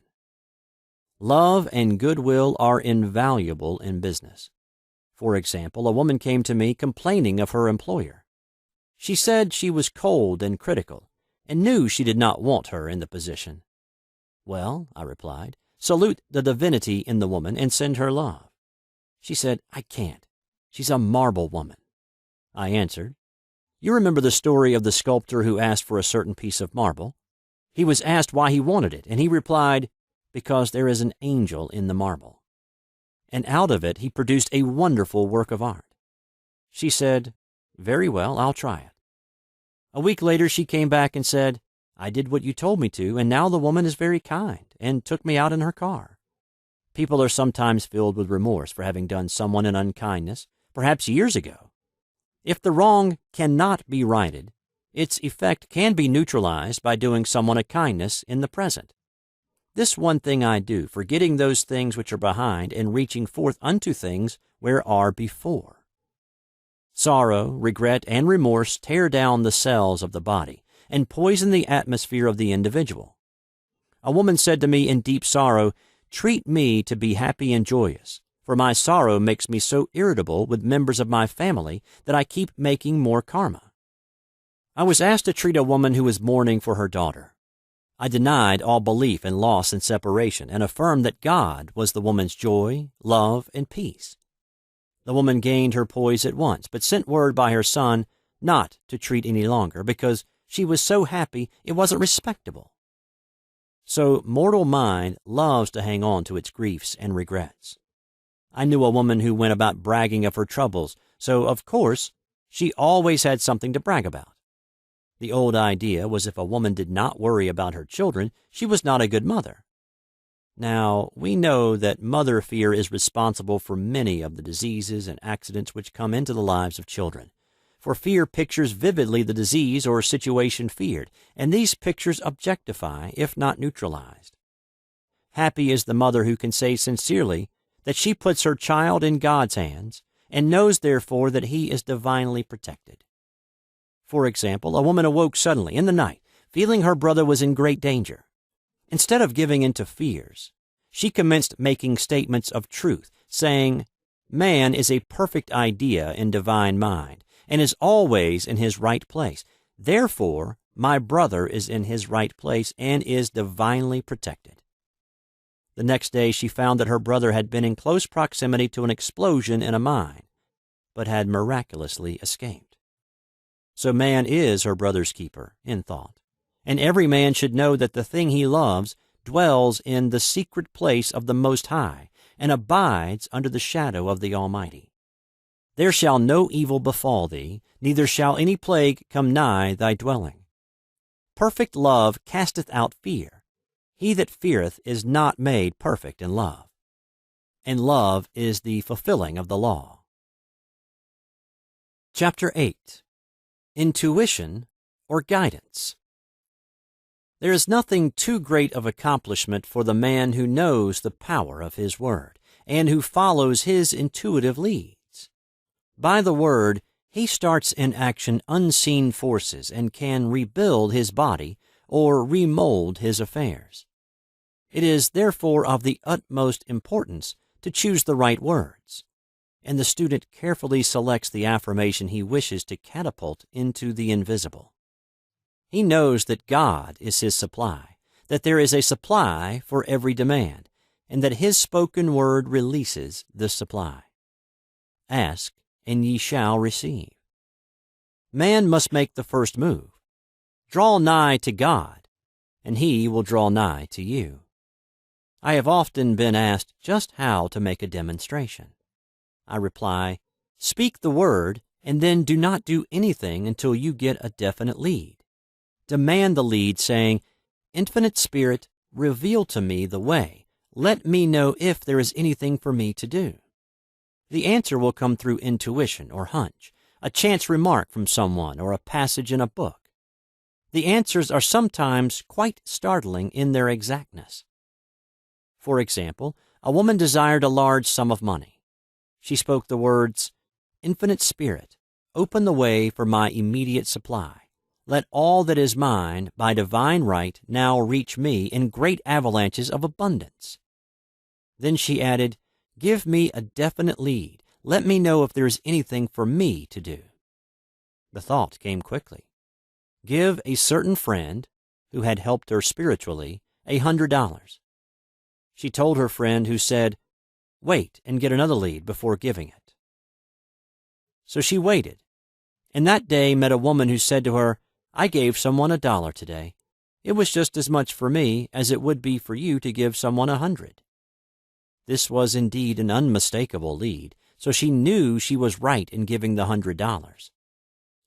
Love and goodwill are invaluable in business. For example, a woman came to me complaining of her employer. She said she was cold and critical, and knew she did not want her in the position. "Well," I replied, salute the divinity in the woman, and send her love. She said, I can't. She's a marble woman. I answered, You remember the story of the sculptor who asked for a certain piece of marble? He was asked why he wanted it, and he replied, Because there is an angel in the marble. And out of it he produced a wonderful work of art. She said, Very well, I'll try it. A week later she came back and said, I did what you told me to, and now the woman is very kind and took me out in her car. People are sometimes filled with remorse for having done someone an unkindness, perhaps years ago. If the wrong cannot be righted, its effect can be neutralized by doing someone a kindness in the present. This one thing I do, forgetting those things which are behind and reaching forth unto things where are before. Sorrow, regret, and remorse tear down the cells of the body and poison the atmosphere of the individual. A woman said to me in deep sorrow, Treat me to be happy and joyous, for my sorrow makes me so irritable with members of my family that I keep making more karma. I was asked to treat a woman who was mourning for her daughter. I denied all belief in loss and separation and affirmed that God was the woman's joy, love, and peace. The woman gained her poise at once, but sent word by her son not to treat any longer because she was so happy it wasn't respectable. So mortal mind loves to hang on to its griefs and regrets. I knew a woman who went about bragging of her troubles, so of course she always had something to brag about. The old idea was if a woman did not worry about her children, she was not a good mother. Now, we know that mother fear is responsible for many of the diseases and accidents which come into the lives of children. For fear pictures vividly the disease or situation feared, and these pictures objectify, if not neutralized. Happy is the mother who can say sincerely that she puts her child in God's hands and knows, therefore, that he is divinely protected. For example, a woman awoke suddenly in the night, feeling her brother was in great danger. Instead of giving in to fears, she commenced making statements of truth, saying, Man is a perfect idea in divine mind, and is always in his right place. Therefore, my brother is in his right place and is divinely protected. The next day she found that her brother had been in close proximity to an explosion in a mine, but had miraculously escaped. So man is her brother's keeper, in thought, and every man should know that the thing he loves dwells in the secret place of the Most High, and abides under the shadow of the Almighty. There shall no evil befall thee, neither shall any plague come nigh thy dwelling. Perfect love casteth out fear. He that feareth is not made perfect in love. And love is the fulfilling of the law. Chapter 8. Intuition or Guidance. There is nothing too great of accomplishment for the man who knows the power of his word, and who follows his intuitive leads. By the word, he starts in action unseen forces and can rebuild his body or remold his affairs. It is therefore of the utmost importance to choose the right words, and the student carefully selects the affirmation he wishes to catapult into the invisible. He knows that God is his supply, that there is a supply for every demand, and that his spoken word releases the supply. Ask, and ye shall receive. Man must make the first move. Draw nigh to God, and he will draw nigh to you. I have often been asked just how to make a demonstration. I reply, speak the word, and then do not do anything until you get a definite lead. Demand the lead, saying, Infinite Spirit, reveal to me the way. Let me know if there is anything for me to do. The answer will come through intuition or hunch, a chance remark from someone, or a passage in a book. The answers are sometimes quite startling in their exactness. For example, a woman desired a large sum of money. She spoke the words, Infinite Spirit, open the way for my immediate supply. Let all that is mine by divine right now reach me in great avalanches of abundance. Then she added, Give me a definite lead. Let me know if there is anything for me to do. The thought came quickly. Give a certain friend, who had helped her spiritually, $100. She told her friend, who said, "Wait and get another lead before giving it." So she waited, and that day met a woman who said to her, "I gave someone $1 today. It was just as much for me as it would be for you to give someone 100. This was indeed an unmistakable lead, so she knew she was right in giving the $100.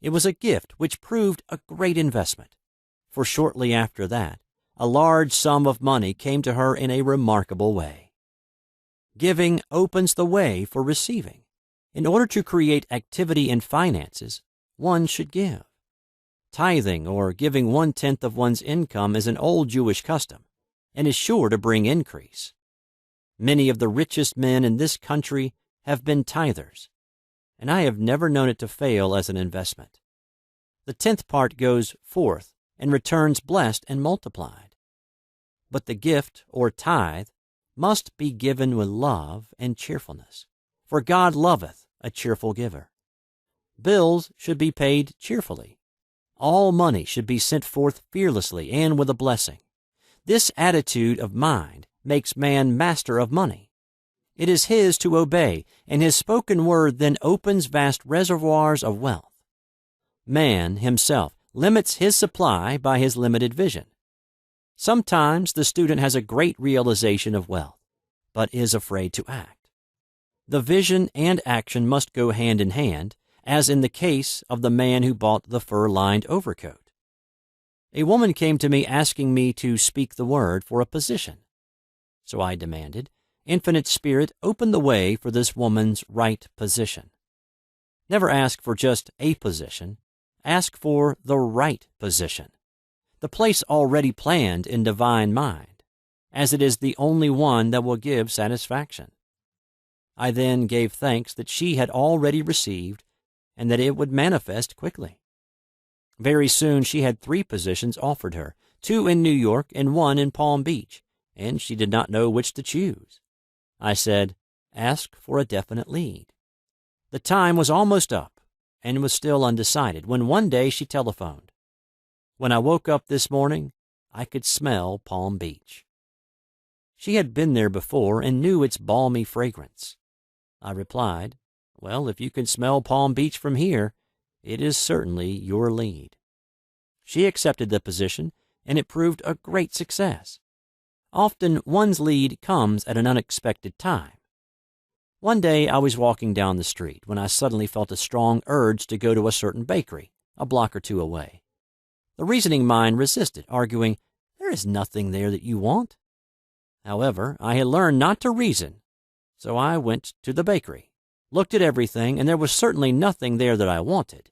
It was a gift which proved a great investment, for shortly after that, a large sum of money came to her in a remarkable way. Giving opens the way for receiving. In order to create activity in finances, one should give. Tithing, or giving 1/10 of one's income, is an old Jewish custom and is sure to bring increase. Many of the richest men in this country have been tithers, and I have never known it to fail as an investment. The 10th part goes forth and returns blessed and multiplied. But the gift, or tithe, must be given with love and cheerfulness, for God loveth a cheerful giver. Bills should be paid cheerfully. All money should be sent forth fearlessly and with a blessing. This attitude of mind makes man master of money. It is his to obey, and his spoken word then opens vast reservoirs of wealth. Man himself limits his supply by his limited vision. Sometimes the student has a great realization of wealth, but is afraid to act. The vision and action must go hand in hand, as in the case of the man who bought the fur-lined overcoat. A woman came to me asking me to speak the word for a position. So I demanded, "Infinite Spirit, open the way for this woman's right position." Never ask for just a position. Ask for the right position, the place already planned in divine mind, as it is the only one that will give satisfaction. I then gave thanks that she had already received and that it would manifest quickly. Very soon she had 3 positions offered her, 2 in New York and 1 in Palm Beach, and she did not know which to choose. I said, "Ask for a definite lead." The time was almost up and was still undecided when one day she telephoned. When I woke up this morning, I could smell Palm Beach. She had been there before and knew its balmy fragrance. I replied, "Well, if you can smell Palm Beach from here, it is certainly your lead." She accepted the position, and it proved a great success. Often one's lead comes at an unexpected time. One day I was walking down the street when I suddenly felt a strong urge to go to a certain bakery, a block or 2 away. The reasoning mind resisted, arguing, "There is nothing there that you want." However, I had learned not to reason, so I went to the bakery, looked at everything, and there was certainly nothing there that I wanted.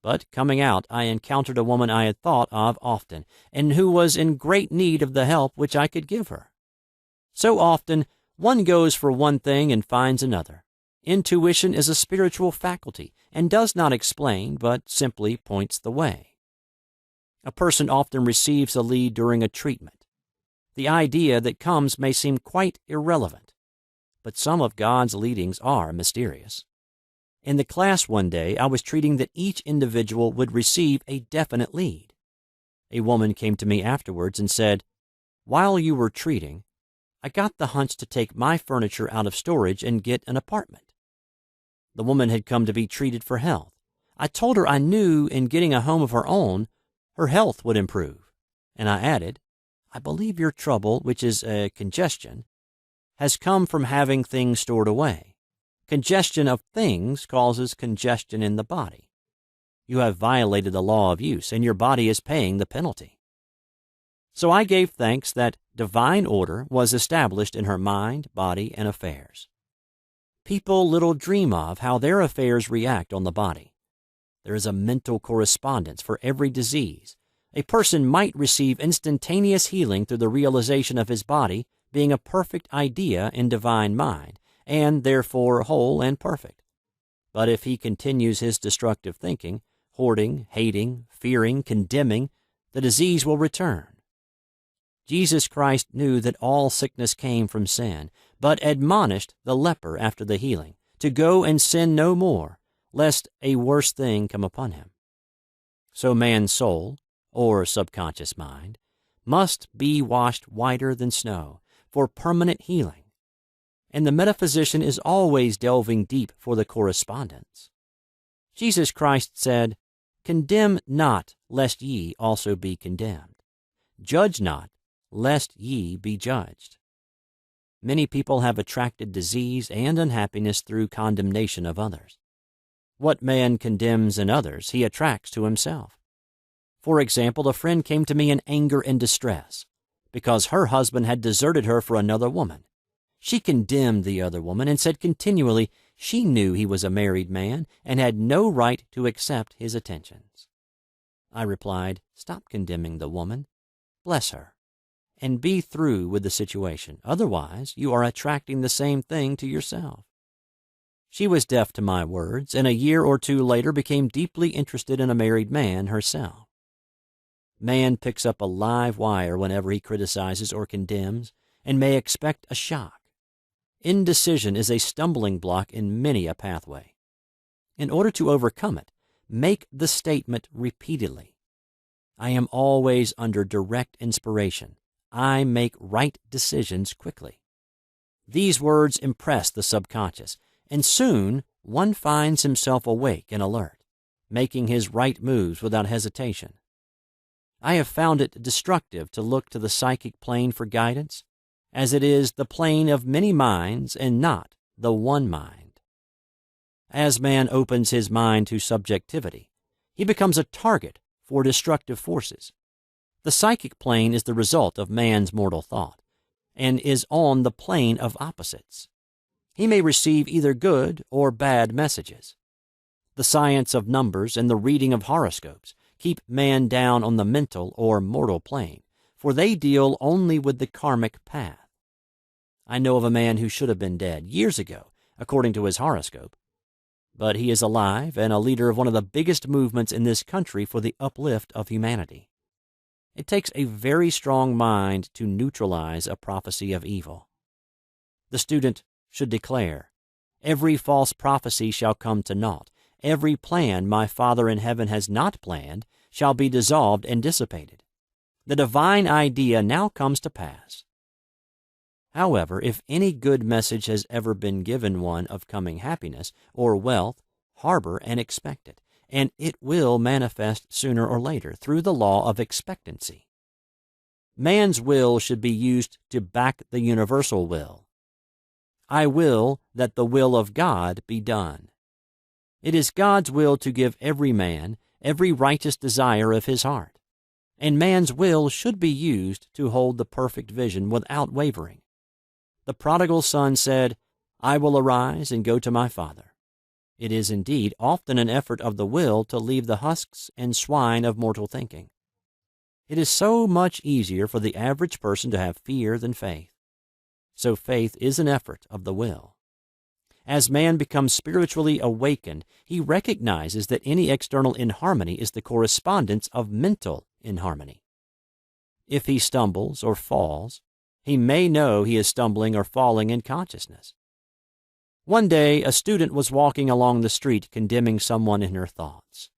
But coming out, I encountered a woman I had thought of often, and who was in great need of the help which I could give her. So often, one goes for one thing and finds another. Intuition is a spiritual faculty and does not explain, but simply points the way. A person often receives a lead during a treatment. The idea that comes may seem quite irrelevant, but some of God's leadings are mysterious. In the class one day, I was treating that each individual would receive a definite lead. A woman came to me afterwards and said, "While you were treating, I got the hunch to take my furniture out of storage and get an apartment." The woman had come to be treated for health. I told her I knew in getting a home of her own, her health would improve, and I added, "I believe your trouble, which is a congestion, has come from having things stored away. Congestion of things causes congestion in the body. You have violated the law of use, and your body is paying the penalty." So I gave thanks that divine order was established in her mind, body, and affairs. People little dream of how their affairs react on the body. There is a mental correspondence for every disease. A person might receive instantaneous healing through the realization of his body being a perfect idea in divine mind, and therefore whole and perfect. But if he continues his destructive thinking, hoarding, hating, fearing, condemning, the disease will return. Jesus Christ knew that all sickness came from sin, but admonished the leper after the healing to go and sin no more, lest a worse thing come upon him. So man's soul, or subconscious mind, must be washed whiter than snow, for permanent healing, and the metaphysician is always delving deep for the correspondence. Jesus Christ said, "Condemn not, lest ye also be condemned. Judge not, lest ye be judged." Many people have attracted disease and unhappiness through condemnation of others. What man condemns in others, he attracts to himself. For example, a friend came to me in anger and distress because her husband had deserted her for another woman. She condemned the other woman and said continually she knew he was a married man and had no right to accept his attentions. I replied, "Stop condemning the woman. Bless her, and be through with the situation. Otherwise, you are attracting the same thing to yourself." She was deaf to my words, and a year or two later became deeply interested in a married man herself. Man picks up a live wire whenever he criticizes or condemns, and may expect a shock. Indecision is a stumbling block in many a pathway. In order to overcome it, make the statement repeatedly. I am always under direct inspiration. I make right decisions quickly. These words impress the subconscious, and soon one finds himself awake and alert, making his right moves without hesitation. I have found it destructive to look to the psychic plane for guidance, as it is the plane of many minds and not the one mind. As man opens his mind to subjectivity, he becomes a target for destructive forces. The psychic plane is the result of man's mortal thought, and is on the plane of opposites. He may receive either good or bad messages. The science of numbers and the reading of horoscopes keep man down on the mental or mortal plane, for they deal only with the karmic path. I know of a man who should have been dead years ago, according to his horoscope, but he is alive and a leader of one of the biggest movements in this country for the uplift of humanity. It takes a very strong mind to neutralize a prophecy of evil. The student should declare, "Every false prophecy shall come to naught. Every plan my Father in heaven has not planned shall be dissolved and dissipated. The divine idea now comes to pass." However, if any good message has ever been given one of coming happiness or wealth, harbor and expect it, and it will manifest sooner or later through the law of expectancy. Man's will should be used to back the universal will. I will that the will of God be done. It is God's will to give every man every righteous desire of his heart, and man's will should be used to hold the perfect vision without wavering. The prodigal son said, "I will arise and go to my father." It is indeed often an effort of the will to leave the husks and swine of mortal thinking. It is so much easier for the average person to have fear than faith. So faith is an effort of the will. As man becomes spiritually awakened, he recognizes that any external inharmony is the correspondence of mental inharmony. If he stumbles or falls, he may know he is stumbling or falling in consciousness. One day, a student was walking along the street condemning someone in her thoughts.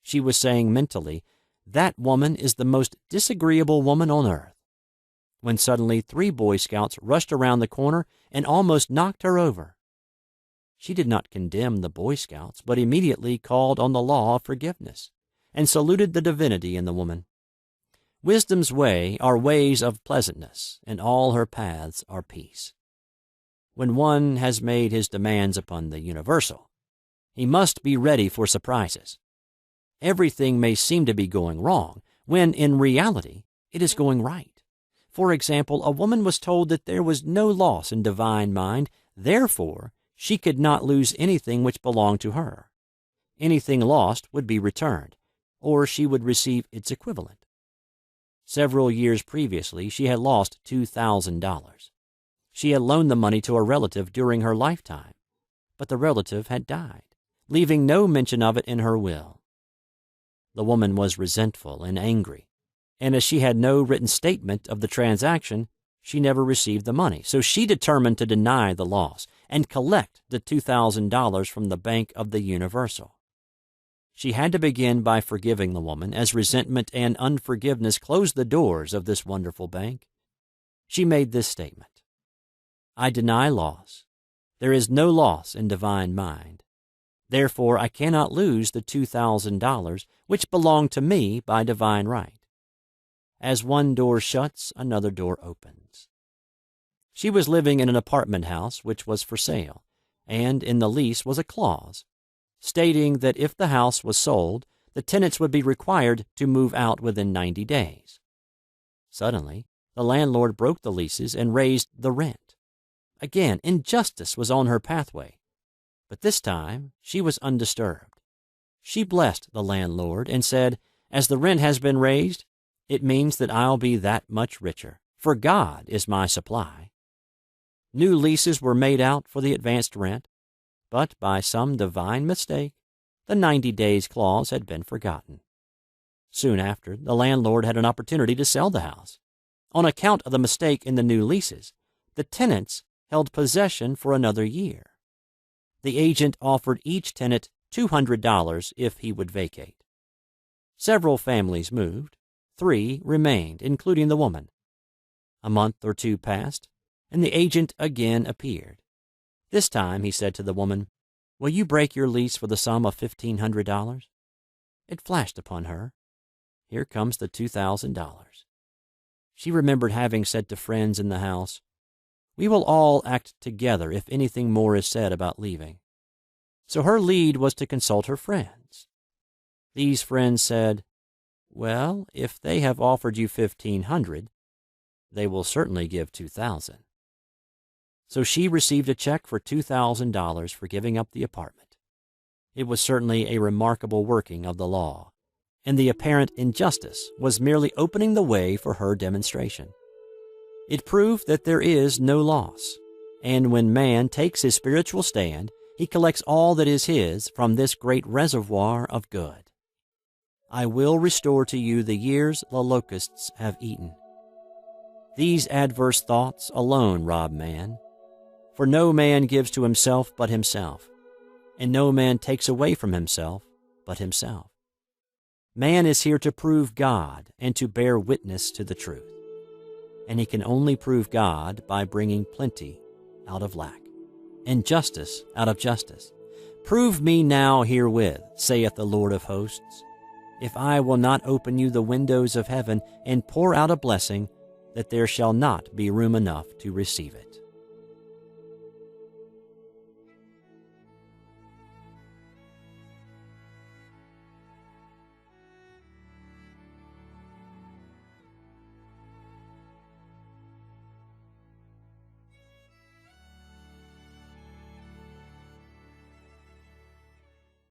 She was saying mentally, "That woman is the most disagreeable woman on earth," when suddenly 3 Boy Scouts rushed around the corner and almost knocked her over. She did not condemn the Boy Scouts, but immediately called on the law of forgiveness and saluted the divinity in the woman. Wisdom's way are ways of pleasantness, and all her paths are peace. When one has made his demands upon the universal, he must be ready for surprises. Everything may seem to be going wrong, when in reality it is going right. For example, a woman was told that there was no loss in divine mind, therefore she could not lose anything which belonged to her. Anything lost would be returned, or she would receive its equivalent. Several years previously, she had lost $2,000. She had loaned the money to a relative during her lifetime, but the relative had died, leaving no mention of it in her will. The woman was resentful and angry, and as she had no written statement of the transaction, she never received the money. So she determined to deny the loss and collect the $2,000 from the Bank of the Universal. She had to begin by forgiving the woman, as resentment and unforgiveness closed the doors of this wonderful bank. She made this statement: "I deny loss. There is no loss in divine mind. Therefore, I cannot lose the $2,000 which belong to me by divine right. As one door shuts, another door opens." She was living in an apartment house which was for sale, and in the lease was a clause stating that if the house was sold, the tenants would be required to move out within 90 days. Suddenly, the landlord broke the leases and raised the rent. Again, injustice was on her pathway, but this time she was undisturbed. She blessed the landlord and said, "As the rent has been raised, it means that I'll be that much richer, for God is my supply." New leases were made out for the advanced rent, but by some divine mistake, the 90 days clause had been forgotten. Soon after, the landlord had an opportunity to sell the house. On account of the mistake in the new leases, the tenants held possession for another year. The agent offered each tenant $200 if he would vacate. Several families moved. 3 remained, including the woman. A month or 2 passed, and the agent again appeared. This time he said to the woman, "Will you break your lease for the sum of $1,500? It flashed upon her. Here comes the $2,000. She remembered having said to friends in the house, "We will all act together if anything more is said about leaving." So her lead was to consult her friends. These friends said, "Well, if they have offered you $1,500, they will certainly give $2,000. So she received a check for $2,000 for giving up the apartment. It was certainly a remarkable working of the law, and the apparent injustice was merely opening the way for her demonstration. It proved that there is no loss, and when man takes his spiritual stand, he collects all that is his from this great reservoir of good. "I will restore to you the years the locusts have eaten." These adverse thoughts alone rob man, for no man gives to himself but himself, and no man takes away from himself but himself. Man is here to prove God and to bear witness to the truth, and he can only prove God by bringing plenty out of lack, and justice out of justice. "Prove me now herewith, saith the Lord of hosts, if I will not open you the windows of heaven and pour out a blessing, that there shall not be room enough to receive it."